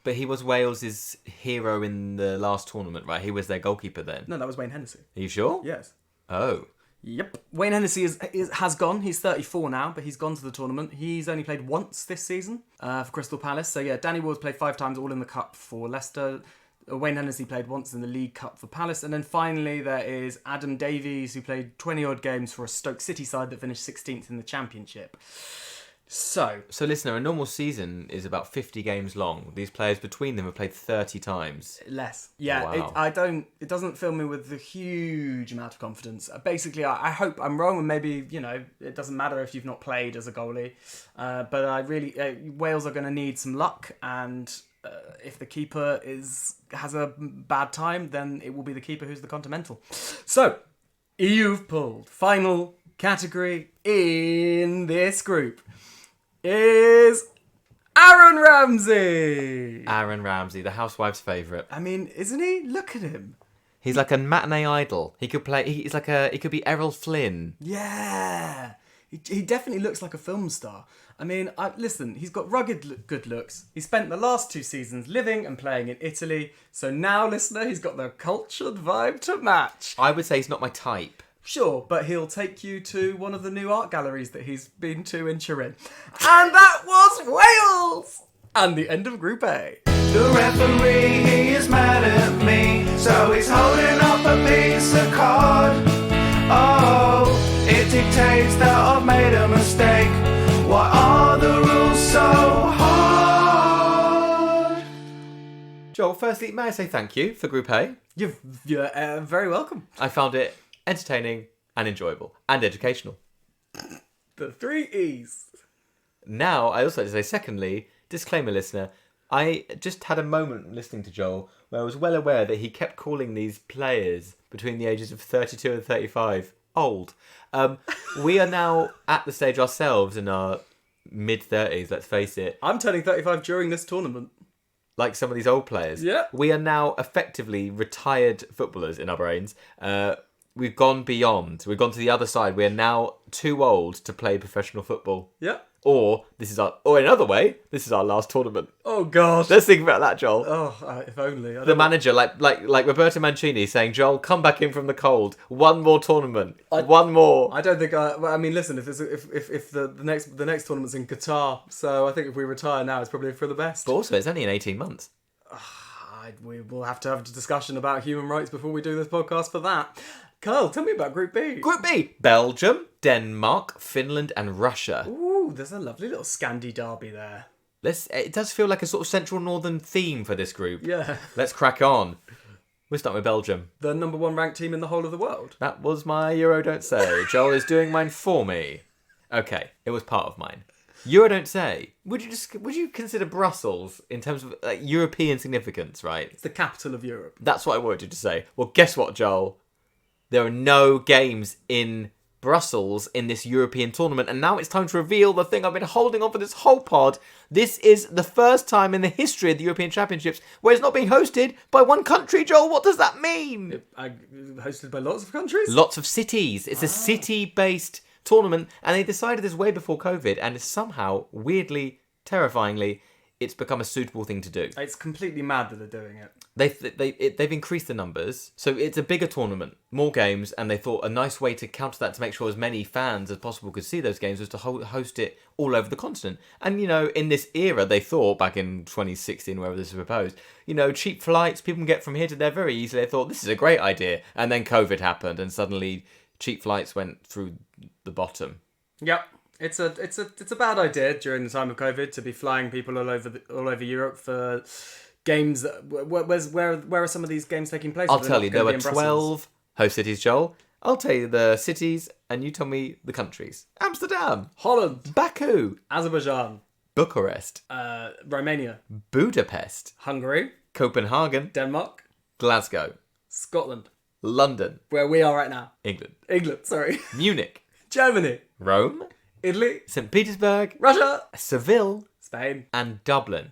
But he was Wales's hero in the last tournament, right? He was their goalkeeper then. No, that was Wayne Hennessy. Are you sure? Yes. Oh. Yep. Wayne Hennessy has gone. He's 34 now, but he's gone to the tournament. He's only played once this season for Crystal Palace. So yeah, Danny Ward's played 5 times, all in the Cup for Leicester. Wayne Hennessy played once in the League Cup for Palace. And then finally there is Adam Davies, who played 20-odd games for a Stoke City side that finished 16th in the Championship. So listener, a normal season is about 50 games long. These players between them have played 30 times. Less. Yeah, Wow. it doesn't fill me with a huge amount of confidence. Basically, I hope I'm wrong, and maybe, it doesn't matter if you've not played as a goalie. But I really, Wales are going to need some luck, and if the keeper has a bad time, then it will be the keeper who's the Continental. So, you've pulled final category in this group is Aaron Ramsey. Aaron Ramsey, the housewife's favourite. I mean, isn't he? Look at him. He's like a matinee idol. He could play. He could be Errol Flynn. Yeah. He definitely looks like a film star. I mean, listen, he's got rugged good looks. He spent the last 2 seasons living and playing in Italy. So now, listener, he's got the cultured vibe to match. I would say he's not my type. Sure, but he'll take you to one of the new art galleries that he's been to in Turin. And that was Wales! And the end of Group A. The referee, he is mad at me, so he's holding up a piece of card. Oh, it dictates that I've made a mistake. Why are the rules so hard? Joel, firstly, may I say thank you for Group A? You're very welcome. I found it entertaining and enjoyable and educational. The 3 E's. Now, I also like to say, secondly, disclaimer listener, I just had a moment listening to Joel where I was well aware that he kept calling these players between the ages of 32 and 35 old. We are now at the stage ourselves in our mid-30s, let's face it. I'm turning 35 during this tournament. Like some of these old players. Yeah. We are now effectively retired footballers in our brains. We've gone beyond. We've gone to the other side. We are now too old to play professional football. Yeah. Or another way, this is our last tournament. Oh, gosh. Let's think about that, Joel. Oh, if only. The manager, like Roberto Mancini, saying, "Joel, come back in from the cold. One more tournament. One more." I don't think. I mean, listen. If the next tournament's in Qatar, so I think if we retire now, it's probably for the best. But also, it's only in 18 months. We will have to have a discussion about human rights before we do this podcast for that. Carl, tell me about Group B. Group B: Belgium, Denmark, Finland, and Russia. Ooh, there's a lovely little Scandi derby there. It does feel like a sort of central northern theme for this group. Yeah. Let's crack on. We'll start with Belgium. The number 1 ranked team in the whole of the world. That was my Euro Don't Say. Joel is doing mine for me. Okay, it was part of mine. Euro Don't Say. Would you consider Brussels in terms of European significance, right? It's the capital of Europe. That's what I wanted you to say. Well, guess what, Joel? There are no games in Brussels in this European tournament, and now it's time to reveal the thing I've been holding on for this whole pod. This is the first time in the history of the European Championships where it's not being hosted by one country, Joel. What does that mean? Hosted by lots of countries? Lots of cities. It's a city-based tournament, and they decided this way before COVID, and somehow, weirdly, terrifyingly, it's become a suitable thing to do. It's completely mad that they're doing it. They've increased the numbers, so it's a bigger tournament, more games, and they thought a nice way to counter that to make sure as many fans as possible could see those games was to host it all over the continent. And, in this era, they thought, back in 2016, wherever this was proposed, cheap flights, people can get from here to there very easily. They thought, this is a great idea. And then COVID happened, and suddenly cheap flights went through the bottom. Yep. It's a bad idea during the time of COVID to be flying people all over Europe for games. Where are some of these games taking place? I'll tell you, there were 12 host cities, Joel. I'll tell you the cities, and you tell me the countries. Amsterdam, Holland, Baku, Azerbaijan, Bucharest, Romania, Budapest, Hungary, Copenhagen, Denmark, Glasgow, Scotland, London, where we are right now, England, sorry, Munich, Germany, Rome, Italy, St. Petersburg, Russia, Seville, Spain, and Dublin.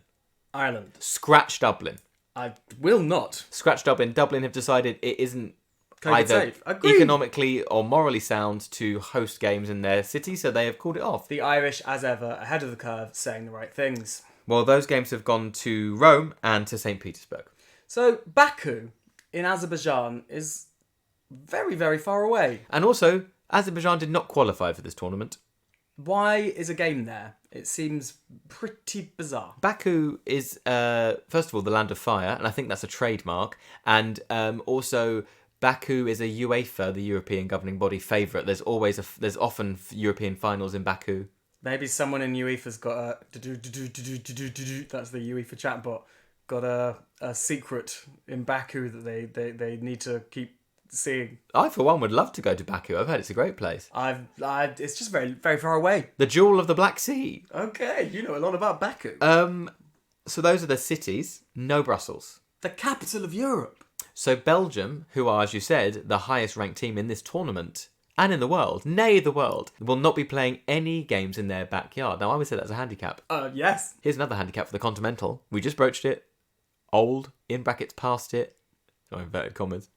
Ireland. Scratch Dublin. I will not. Scratch Dublin. Dublin have decided it isn't COVID either safe. Agreed. economically or morally sound to host games in their city, so they have called it off. The Irish, as ever, ahead of the curve, saying the right things. Well, those games have gone to Rome and to St. Petersburg. So, Baku in Azerbaijan is very, very far away. And also, Azerbaijan did not qualify for this tournament. Why is a game there? It seems pretty bizarre. Baku is, first of all, the land of fire, and I think that's a trademark. And also, Baku is a UEFA, the European governing body, favourite. There's often European finals in Baku. Maybe someone in UEFA's got a... That's the UEFA chatbot. Got a secret in Baku that they need to keep seeing. I, for one, would love to go to Baku. I've heard it's a great place. It's just very, very far away. The jewel of the Black Sea. Okay, you know a lot about Baku. So those are the cities. No Brussels. The capital of Europe. So Belgium, who are, as you said, the highest ranked team in this tournament, and in the world, nay the world, will not be playing any games in their backyard. Now, I would say that's a handicap. Yes. Here's another handicap for the Continental. We just broached it. Old, in brackets, past it. Sorry, inverted commas.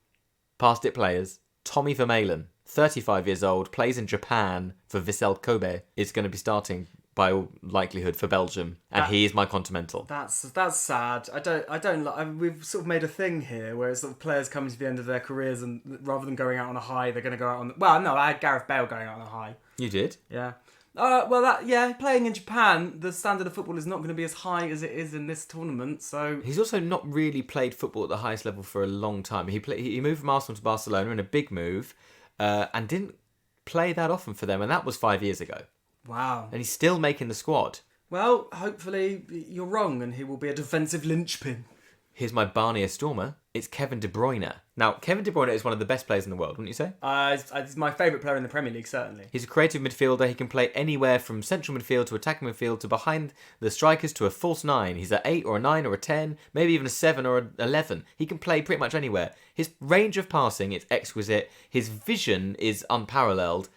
Past it players. Tommy Vermaelen, 35 years old, plays in Japan for Vissel Kobe, is going to be starting by all likelihood for Belgium, and he is my Continental. That's sad. I don't like. We've sort of made a thing here where sort of players coming to the end of their careers, and rather than going out on a high, they're going to go out on. Well, no, I had Gareth Bale going out on a high. You did? Yeah. Playing in Japan, the standard of football is not going to be as high as it is in this tournament. So he's also not really played football at the highest level for a long time. He moved from Arsenal to Barcelona in a big move, and didn't play that often for them, and that was 5 years ago. Wow. And he's still making the squad. Well, hopefully you're wrong, and he will be a defensive linchpin. Here's my Barnier Stormer. It's Kevin De Bruyne. Now, Kevin De Bruyne is one of the best players in the world, wouldn't you say? He's my favourite player in the Premier League, certainly. He's a creative midfielder. He can play anywhere from central midfield to attacking midfield to behind the strikers to a false 9. He's an 8 or a 9 or a 10, maybe even a 7 or an 11. He can play pretty much anywhere. His range of passing is exquisite. His vision is unparalleled.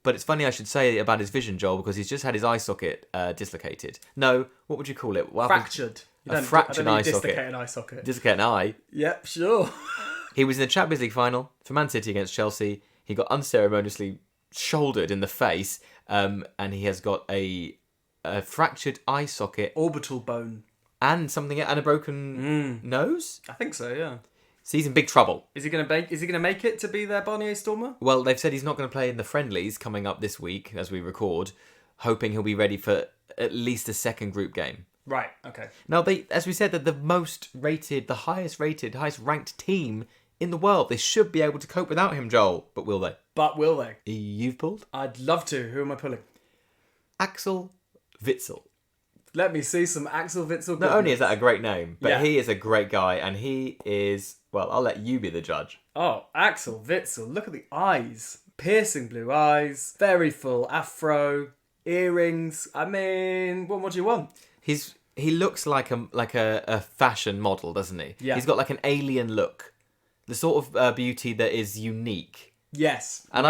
But it's funny I should say about his vision, Joel, because he's just had his eye socket dislocated. No, what would you call it? Fractured. A fractured eye socket. Dislocate an eye socket. Dislocate an eye. Yep, sure. He was in the Champions League final for Man City against Chelsea. He got unceremoniously shouldered in the face, and he has got a fractured eye socket, Orbital bone, and a broken nose. I think so. Yeah. So he's in big trouble. Is he going to make it to be their Barnier Stormer? Well, they've said he's not going to play in the friendlies coming up this week as we record, hoping he'll be ready for at least a second group game. Right. Okay. Now, as we said, they're the highest ranked team in the world. They should be able to cope without him, Joel. But will they? You've pulled? I'd love to. Who am I pulling? Axel Witsel. Let me see some Axel Witsel. Not only is that a great name, but Yeah. he is a great guy, and he is... Well, I'll let you be the judge. Oh, Axel Witsel. Look at the eyes. Piercing blue eyes. Very full afro. Earrings. I mean, what more do you want? He looks like a fashion model, doesn't he? Yeah. He's got like an alien look. The sort of beauty that is unique. Yes. And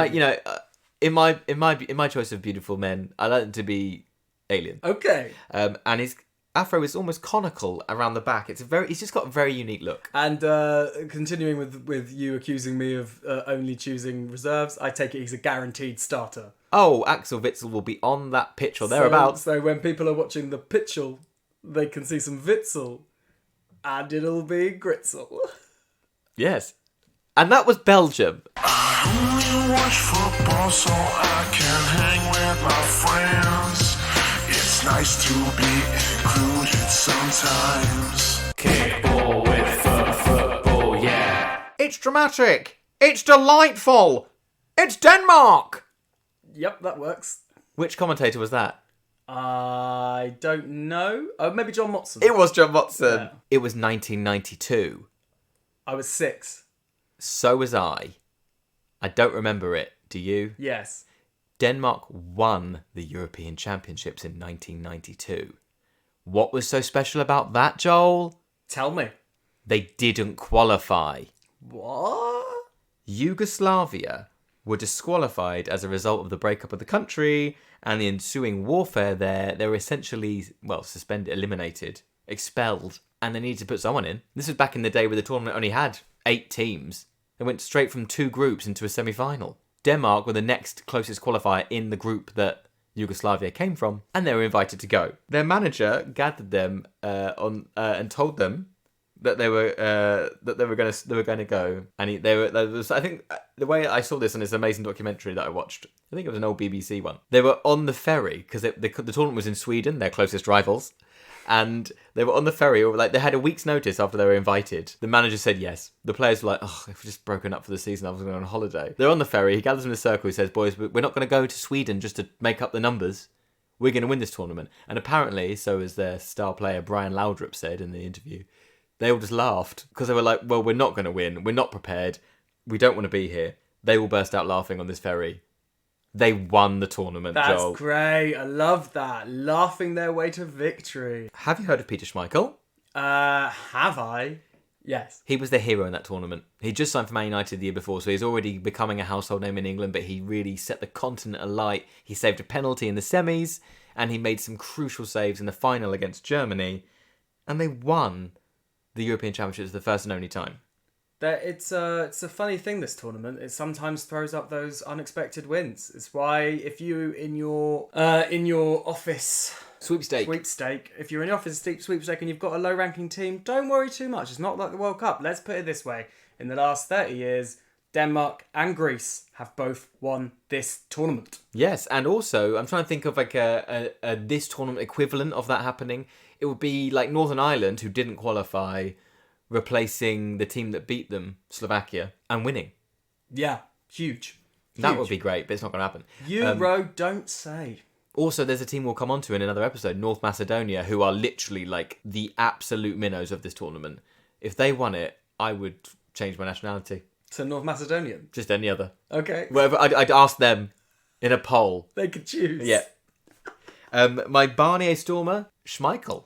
in my choice of beautiful men, I like them to be alien. Okay. And his afro is almost conical around the back. He's just got a very unique look. And continuing with you accusing me of only choosing reserves, I take it he's a guaranteed starter. Oh, Axel Witsel will be on that pitch or thereabouts. So when people are watching the pitchel, they can see some Witsel, and it'll be Gritzel. Yes. And that was Belgium. I only watch football so I can hang with my friends. It's nice to be included sometimes. Kickball with football, yeah. It's dramatic. It's delightful. It's Denmark. Yep, that works. Which commentator was that? I don't know. Oh, maybe John Motson. It was John Watson. Yeah. It was 1992. I was 6. So was I. I don't remember it. Do you? Yes. Denmark won the European Championships in 1992. What was so special about that, Joel? Tell me. They didn't qualify. What? Yugoslavia were disqualified as a result of the breakup of the country and the ensuing warfare there. They were essentially, suspended, eliminated, expelled, and they needed to put someone in. This was back in the day where the tournament only had 8 teams. They went straight from 2 groups into a semi-final. Denmark were the next closest qualifier in the group that Yugoslavia came from, and they were invited to go. Their manager gathered them and told them that they were going to go, and I think the way I saw this on this amazing documentary that I watched, I think it was an old BBC one. They were on the ferry because the tournament was in Sweden, their closest rivals, and they were on the ferry. They had a week's notice after they were invited. The manager said yes. The players were like, "Oh, if we've just broken up for the season, I was going on holiday." They're on the ferry. He gathers them in a circle. He says, "Boys, we're not going to go to Sweden just to make up the numbers. We're going to win this tournament." And apparently, so as their star player Brian Laudrup said in the interview, they all just laughed because they were like, "Well, we're not going to win. We're not prepared. We don't want to be here." They all burst out laughing on this ferry. They won the tournament, That's Joel. great. I love that. Laughing their way to victory. Have you heard of Peter Schmeichel? Have I? Yes. He was the hero in that tournament. He just signed for Man United the year before, so he's already becoming a household name in England, but he really set the continent alight. He saved a penalty in the semis, and he made some crucial saves in the final against Germany, and they won the European Championships the first and only time. It's a funny thing, this tournament. It sometimes throws up those unexpected wins. It's why if you in your office Sweepstake. if you're in the office sweepstake and you've got a low ranking team, don't worry too much. It's not like the World Cup. Let's put it this way: in the last 30 years, Denmark and Greece have both won this tournament. Yes, and also I'm trying to think of like a this tournament equivalent of that happening. It would be like Northern Ireland, who didn't qualify, replacing the team that beat them, Slovakia, and winning. Yeah, huge. That would be great, but it's not going to happen. Euro, don't say. Also, there's a team we'll come on to in another episode, North Macedonia, who are literally like the absolute minnows of this tournament. If they won it, I would change my nationality. To North Macedonian? Just any other. Okay. Whatever. I'd ask them in a poll. They could choose. Yeah. My Barnier Stormer, Schmeichel.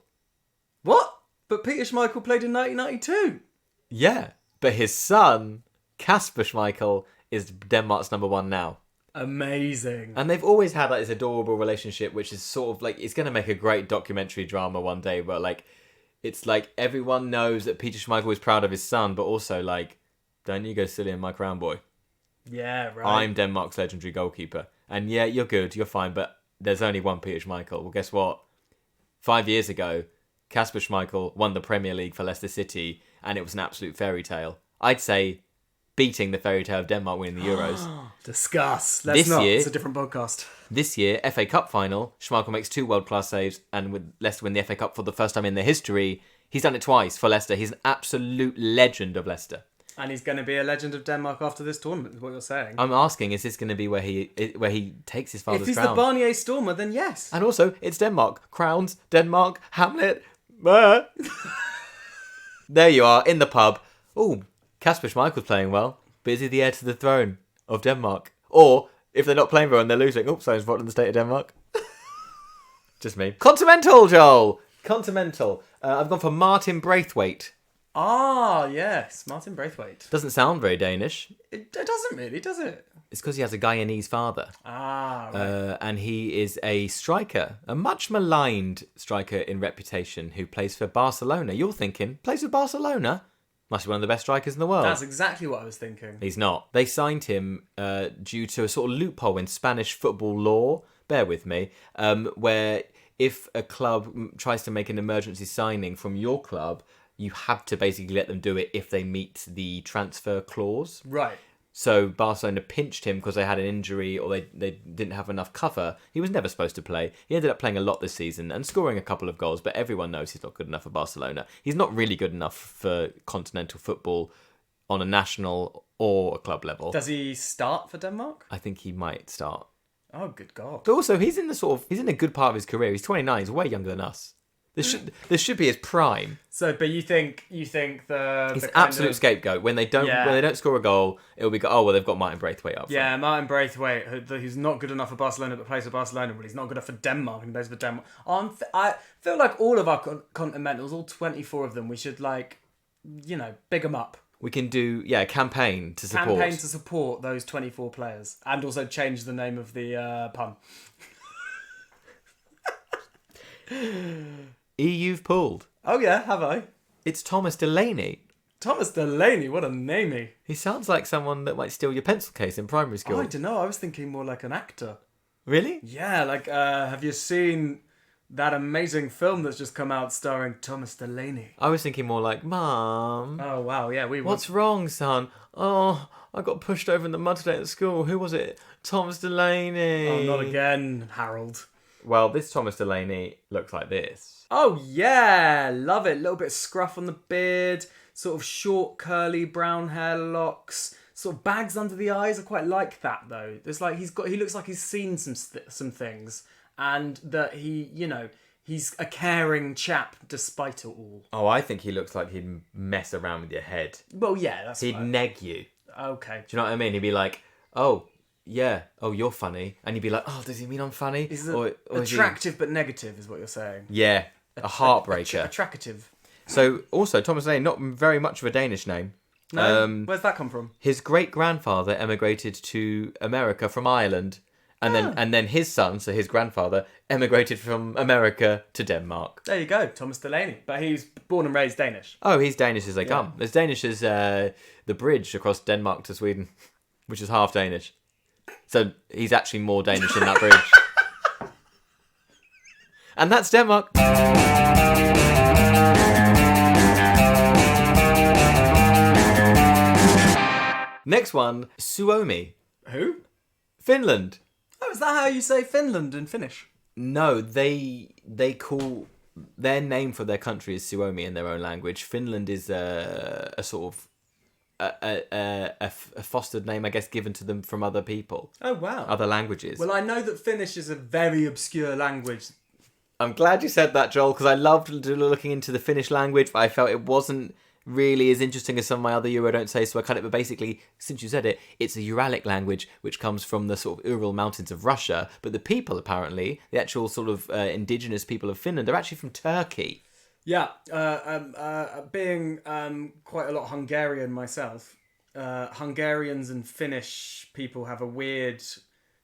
What? But Peter Schmeichel played in 1992. Yeah, but his son, Kasper Schmeichel, is Denmark's number one now. Amazing. And they've always had like this adorable relationship, which is sort of like, it's going to make a great documentary drama one day, but like, it's like everyone knows that Peter Schmeichel is proud of his son, but also like, don't you go silly in my crown, boy. Yeah, right. I'm Denmark's legendary goalkeeper. And yeah, you're good, you're fine, but there's only one Peter Schmeichel. Well, guess what? 5 years ago, Kasper Schmeichel won the Premier League for Leicester City, and it was an absolute fairy tale. I'd say beating the fairy tale of Denmark winning the Euros. Discuss. Let's not. Year, it's a different podcast. This year, FA Cup final, Schmeichel makes 2 world-class saves, and with Leicester win the FA Cup for the first time in their history. He's done it twice for Leicester. He's an absolute legend of Leicester. And he's going to be a legend of Denmark after this tournament, is what you're saying. I'm asking, is this going to be where he takes his father's If he's crown? the Barnier Stormer, then yes. And also, it's Denmark. Crowns, Denmark, Hamlet. There you are, in the pub. Oh, Kasper Schmeichel's playing well. But is he the heir to the throne of Denmark? Or, if they're not playing well and they're losing, someone's voted in the state of Denmark. Just me. Continental, Joel! Continental. I've gone for Martin Braithwaite. Ah, yes. Martin Braithwaite. Doesn't sound very Danish. It doesn't really, does it? It's because he has a Guyanese father. Ah, right. And he is a striker, a much maligned striker in reputation, who plays for Barcelona. You're thinking, plays for Barcelona? Must be one of the best strikers in the world. That's exactly what I was thinking. He's not. They signed him due to a sort of loophole in Spanish football law, bear with me, where if a club tries to make an emergency signing from your club, you have to basically let them do it if they meet the transfer clause. Right. So Barcelona pinched him because they had an injury or they didn't have enough cover. He was never supposed to play. He ended up playing a lot this season and scoring a couple of goals, but everyone knows he's not good enough for Barcelona. He's not really good enough for continental football on a national or a club level. Does he start for Denmark? I think he might start. Oh, good God. But also, he's in a good part of his career. He's 29. He's way younger than us. This should be his prime. So, but you think he's an absolute scapegoat when they don't score a goal. It'll be they've got Martin Braithwaite up. Yeah, Martin Braithwaite, who's not good enough for Barcelona but plays for Barcelona, but he's not good enough for Denmark and plays for Denmark. I feel like all of our continentals, all 24 of them, we should big them up. We can do a campaign to support those 24 players and also change the name of the pun. You've pulled. Oh yeah, have I? It's Thomas Delaney. Thomas Delaney, what a name. He sounds like someone that might steal your pencil case in primary school. Oh, I don't know, I was thinking more like an actor. Really? Yeah, have you seen that amazing film that's just come out starring Thomas Delaney? I was thinking more like, Mum. Oh wow, yeah, What's wrong, son? Oh, I got pushed over in the mud today at school. Who was it? Thomas Delaney. Oh, not again, Harold. Well, this Thomas Delaney looks like this. Oh, yeah. Love it. Little bit of scruff on the beard. Sort of short, curly, brown hair locks. Sort of bags under the eyes. I quite like that, though. It's like he looks like he's seen some things. And that he's a caring chap despite it all. Oh, I think he looks like he'd mess around with your head. Well, yeah, He'd neg you. Okay. Do you know what I mean? He'd be like, oh... yeah, oh, you're funny. And you'd be like, oh, does he mean I'm funny? Is it attractive but negative is what you're saying? Yeah, a heartbreaker. Attractive. So, also, Thomas Lane, not very much of a Danish name. No? Where's that come from? His great-grandfather emigrated to America from Ireland. And then his son, so his grandfather, emigrated from America to Denmark. There you go, Thomas Delaney. But he's born and raised Danish. Oh, he's Danish as they come. As Danish as the bridge across Denmark to Sweden, which is half Danish. So he's actually more Danish than that bridge. And that's Denmark. Next one, Suomi. Who? Finland. Oh, is that how you say Finland in Finnish? No, they call their name for their country is Suomi in their own language. Finland is a sort of a fostered name, I guess, given to them from other people. Oh, wow. Other languages. Well, I know that Finnish is a very obscure language. I'm glad you said that, Joel, because I loved looking into the Finnish language, but I felt it wasn't really as interesting as some of my other Euro Don't Say, so I cut it. But basically, since you said it, it's a Uralic language which comes from the sort of Ural Mountains of Russia. But the people, apparently, the actual sort of indigenous people of Finland, are actually from Turkey. Yeah, being quite a lot Hungarian myself, Hungarians and Finnish people have a weird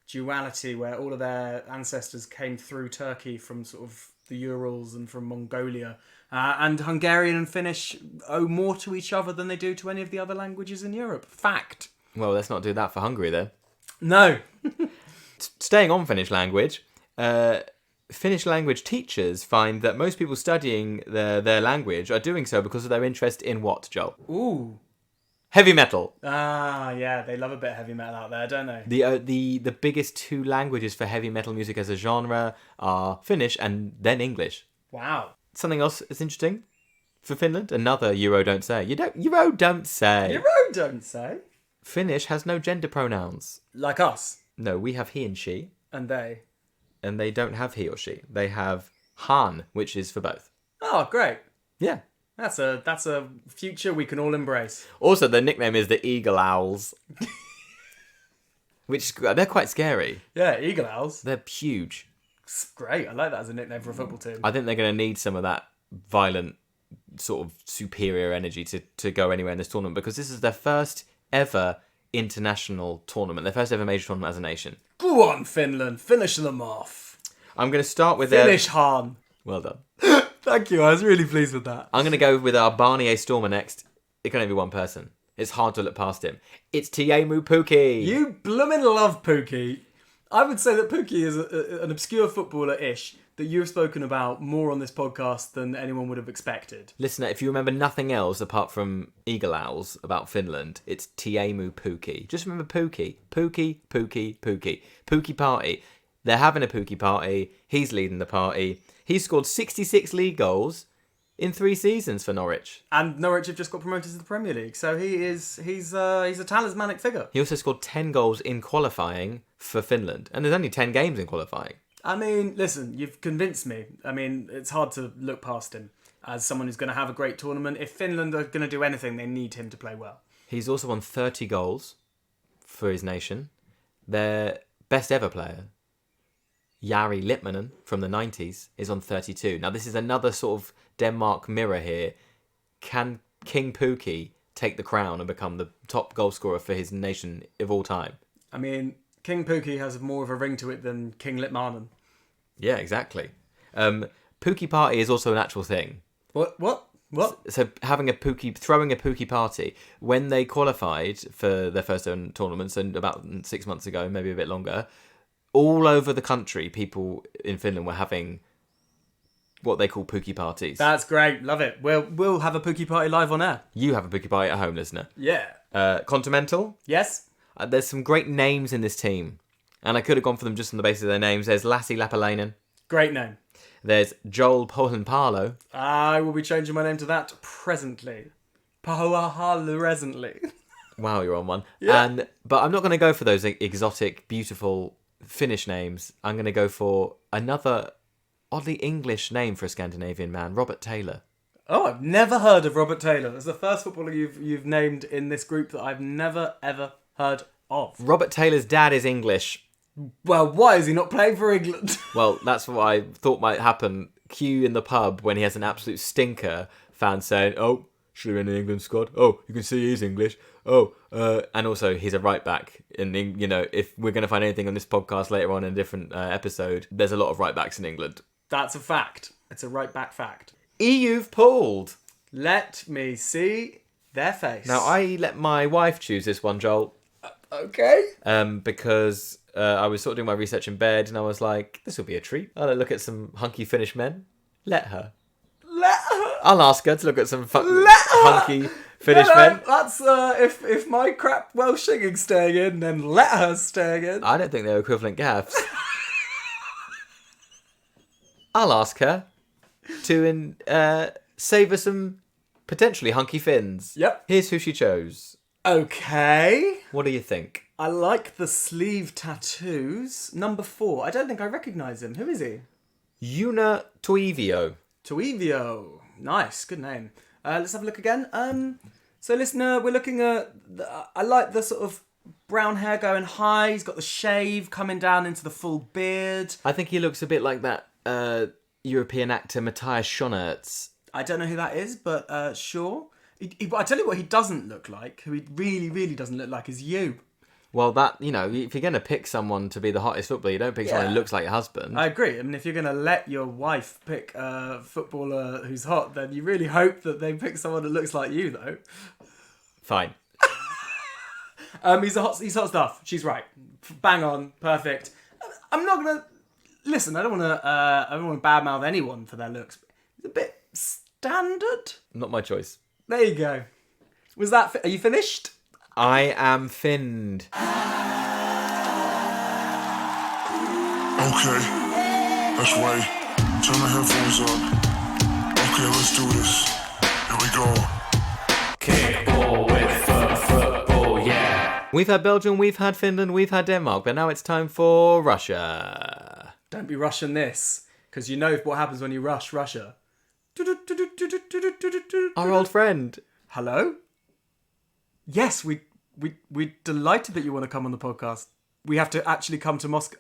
duality where all of their ancestors came through Turkey from sort of the Urals and from Mongolia. And Hungarian and Finnish owe more to each other than they do to any of the other languages in Europe. Fact. Well, let's not do that for Hungary, then. No. Staying on Finnish language, Finnish language teachers find that most people studying their language are doing so because of their interest in what, Joel? Ooh. Heavy metal. Ah, yeah, they love a bit of heavy metal out there, don't they? The biggest two languages for heavy metal music as a genre are Finnish and then English. Wow. Something else is interesting for Finland. Another Euro Don't Say. Euro Don't Say. Euro Don't Say. Finnish has no gender pronouns. Like us. No, we have he and she. And they. And they don't have he or she. They have han, which is for both. Oh, great. Yeah. That's a future we can all embrace. Also, their nickname is the Eagle Owls. Which, they're quite scary. Yeah, Eagle Owls. They're huge. It's great. I like that as a nickname for a football team. I think they're going to need some of that violent, sort of superior energy to go anywhere in this tournament, because this is their first ever international tournament, their first ever major tournament as a nation. Go on, Finland. Finish them off. I'm going to start with Finish Han. Well done. Thank you. I was really pleased with that. I'm going to go with our Barnier Stormer next. It can only be one person. It's hard to look past him. It's Tiemu Pukki. You bloomin' love Pukki. I would say that Pukki is an obscure footballer-ish that you have spoken about more on this podcast than anyone would have expected. Listener, if you remember nothing else apart from Eagle Owls about Finland, it's Tiemu Pukki. Just remember Pukki. Pukki, Pukki, Pukki. Pukki party. They're having a Pukki party. He's leading the party. He scored 66 league goals in 3 seasons for Norwich. And Norwich have just got promoted to the Premier League, so he's a talismanic figure. He also scored 10 goals in qualifying for Finland. And there's only 10 games in qualifying. I mean, listen, you've convinced me. I mean, it's hard to look past him as someone who's going to have a great tournament. If Finland are going to do anything, they need him to play well. He's also won 30 goals for his nation. Their best ever player, Jari Litmanen from the 90s, is on 32. Now, this is another sort of Denmark mirror here. Can King Pukki take the crown and become the top goal scorer for his nation of all time? I mean, King Pukki has more of a ring to it than King Litmanen. Yeah, exactly. Pukki party is also an actual thing. What? So throwing a Pukki party, when they qualified for their first own tournaments, and about 6 months ago, maybe a bit longer, all over the country, people in Finland were having what they call Pukki parties. That's great. Love it. We'll have a Pukki party live on air. You have a Pukki party at home, listener. Yeah. Continental? Yes. There's some great names in this team. And I could have gone for them just on the basis of their names. There's Lassi Lapalainen. Great name. There's Joel Pohjanpalo. I will be changing my name to that presently. Presently. Wow, you're on one. Yeah. But I'm not going to go for those exotic, beautiful Finnish names. I'm going to go for another oddly English name for a Scandinavian man, Robert Taylor. Oh, I've never heard of Robert Taylor. That's the first footballer you've named in this group that I've never, ever heard of. Robert Taylor's dad is English. Well, why is he not playing for England? Well, that's what I thought might happen. Q in the pub when he has an absolute stinker fans saying, "Oh, should have been in the England squad. Oh, you can see he's English. Oh, and also he's a right back. And if we're going to find anything on this podcast later on in a different episode, there's a lot of right backs in England. That's a fact. It's a right back fact. EU've pulled. Let me see their face. Now I let my wife choose this one, Joel. Okay. Because I was sort of doing my research in bed, and I was like, this will be a treat. I'll look at some hunky Finnish men. Let her. I'll ask her to look at some hunky Finnish men. That's if my crap Welsh singing's staying in, then let her stay in. I don't think they're equivalent gaffs. I'll ask her to save us some potentially hunky Finns. Yep. Here's who she chose. Okay. What do you think? I like the sleeve tattoos. Number 4. I don't think I recognise him. Who is he? Una Toivio. Toivio. Nice. Good name. Let's have a look again. So listener, we're looking at... I like the sort of brown hair going high. He's got the shave coming down into the full beard. I think he looks a bit like that European actor Matthias Schoenaerts. I don't know who that is, but sure. I tell you what he doesn't look like, who he really, really doesn't look like, is you. Well, if you're going to pick someone to be the hottest footballer, you don't pick someone who looks like your husband. I agree. I mean, if you're going to let your wife pick a footballer who's hot, then you really hope that they pick someone that looks like you, though. Fine. He's hot stuff. She's right. Bang on. Perfect. I'm not going to... Listen, I don't want to badmouth anyone for their looks. It's a bit standard. Not my choice. There you go. Was that... Are you finished? I am finned. Okay, let's wait. Turn the headphones up. Okay, let's do this. Here we go. Kickball with football, yeah. We've had Belgium, we've had Finland, we've had Denmark, but now it's time for Russia. Don't be rushing this, because you know what happens when you rush Russia. Our old friend. Hello? Yes, we're delighted that you want to come on the podcast. We have to actually come to Moscow.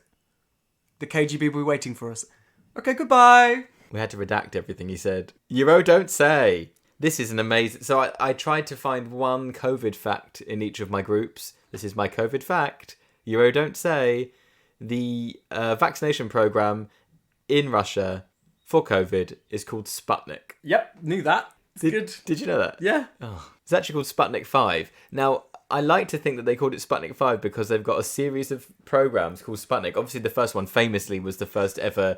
The KGB will be waiting for us. Okay, goodbye. We had to redact everything he said. Euro don't say. This is an amazing... So I tried to find one COVID fact in each of my groups. This is my COVID fact. Euro don't say. The vaccination program in Russia for COVID is called Sputnik. Yep, knew that. Good. Did you know that? Yeah. Oh, it's actually called Sputnik 5. Now, I like to think that they called it Sputnik 5 because they've got a series of programs called Sputnik. Obviously, the first one famously was the first ever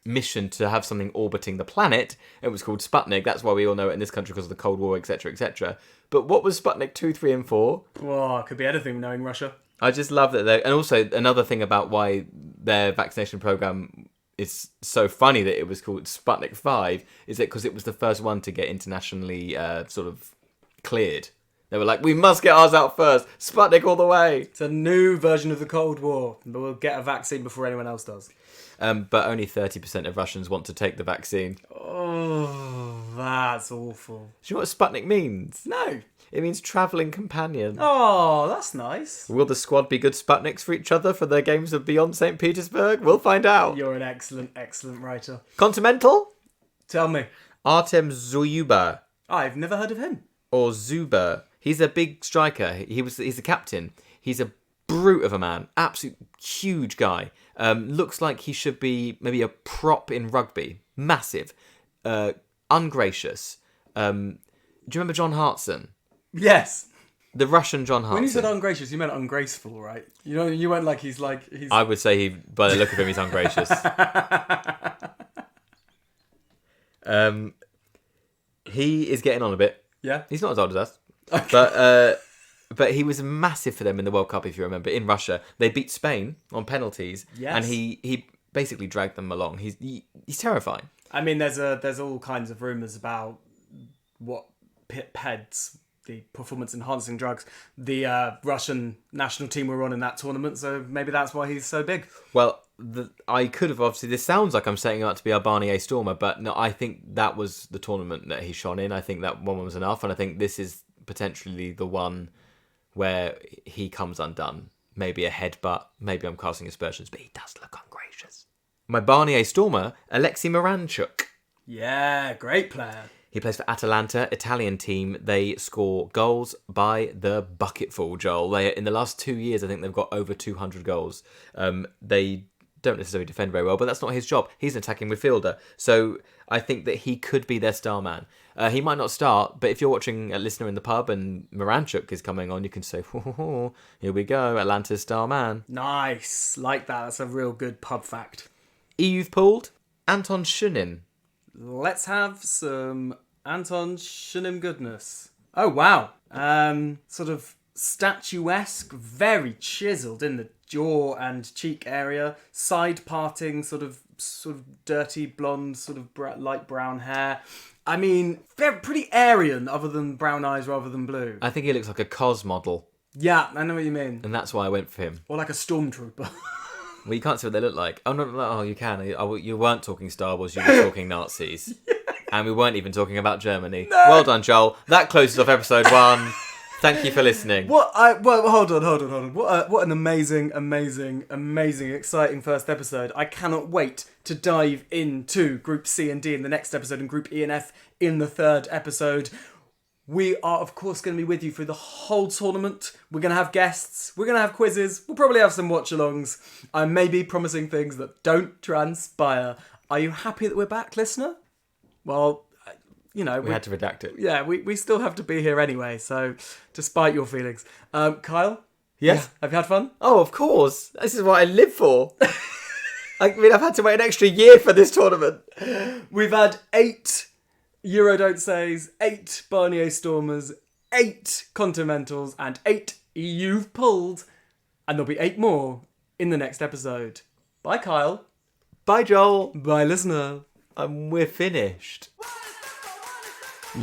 mission to have something orbiting the planet. It was called Sputnik. That's why we all know it in this country because of the Cold War, etc., etc. But what was Sputnik 2, 3, and 4? Well, it could be anything knowing Russia. I just love that they... And also, another thing about why their vaccination program... It's so funny that it was called Sputnik 5 is that because it was the first one to get internationally sort of cleared. They were like, we must get ours out first. Sputnik all the way. It's a new version of the Cold War, but we'll get a vaccine before anyone else does. But only 30% of Russians want to take the vaccine. Oh, that's awful. Do you know what Sputnik means? No. It means travelling companion. Oh, that's nice. Will the squad be good Sputniks for each other for their games of Beyond St. Petersburg? We'll find out. You're an excellent, excellent writer. Continental? Tell me. Artem Zuyuba. I've never heard of him. Or Zuba. He's a big striker. He's the captain. He's a brute of a man. Absolute huge guy. Looks like he should be maybe a prop in rugby. Massive. Ungracious. Do you remember John Hartson? Yes. The Russian John Hartson. When you said ungracious, you meant ungraceful, right? You know, you went like he's... I would say by the look of him, he's ungracious. He is getting on a bit. Yeah. He's not as old as us. Okay. But he was massive for them in the World Cup, if you remember, in Russia. They beat Spain on penalties. Yes. And he basically dragged them along. He's terrifying. I mean, there's all kinds of rumours about what PEDs, the performance-enhancing drugs, the Russian national team were on in that tournament, so maybe that's why he's so big. Well, I could have, obviously, this sounds like I'm setting him up to be our Barney A. Stormer, but no, I think that was the tournament that he shone in. I think that one was enough, and I think this is potentially the one where he comes undone. Maybe a headbutt, maybe I'm casting aspersions, but he does look ungracious. My Barney A. Stormer, Alexei Moranchuk. Yeah, great player. He plays for Atalanta, Italian team. They score goals by the bucketful, Joel. In the last 2 years, I think they've got over 200 goals. They don't necessarily defend very well, but that's not his job. He's an attacking midfielder. So I think that he could be their star man. He might not start, but if you're watching a listener in the pub and Moranchuk is coming on, you can say, here we go, Atlanta's star man. Nice. Like that. That's a real good pub fact. You've pulled Anton Shunin. Let's have some Anton Shunim goodness. Oh, wow. Sort of statuesque, very chiseled in the jaw and cheek area, side parting, sort of dirty blonde, sort of light brown hair. I mean, pretty Aryan, other than brown eyes rather than blue. I think he looks like a cos model, Yeah, I know what you mean. and that's why I went for him. Or like a stormtrooper. Well, you can't see what they look like. Oh, no, oh, you can. You weren't talking Star Wars, you were talking Nazis. And we weren't even talking about Germany. No. Well done, Joel. That closes off episode 1. Thank you for listening. Well, hold on. What an amazing, exciting first episode. I cannot wait to dive into Group C and D in the next episode and Group E and F in the third episode. We are, of course, going to be with you through the whole tournament. We're going to have guests. We're going to have quizzes. We'll probably have some watch-alongs. I may be promising things that don't transpire. Are you happy that we're back, listener? Well, we had to redact it. Yeah, we still have to be here anyway, so despite your feelings. Kyle? Yes? Have you had fun? Oh, of course. This is what I live for. I mean, I've had to wait an extra year for this tournament. We've had 8 Euro Don't Says, 8 Barnier Stormers, 8 Continentals, and 8 You've Pulled. And there'll be 8 more in the next episode. Bye, Kyle. Bye, Joel. Bye, listener. And we're finished.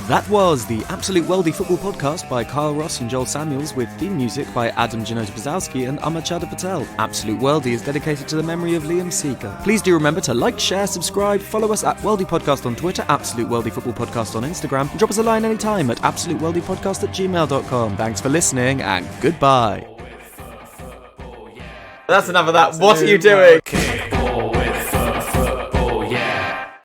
That was the Absolute Worldie Football Podcast by Kyle Ross and Joel Samuels, with theme music by Adam Janota-Bazowski and Amachada Patel. Absolute Worldie is dedicated to the memory of Liam Seeker. Please do remember to like, share, subscribe, follow us at Worldie Podcast on Twitter, Absolute Worldie Football Podcast on Instagram, and drop us a line anytime at absoluteworldiepodcast@gmail.com. Thanks for listening, and goodbye. That's enough of that. What are you doing?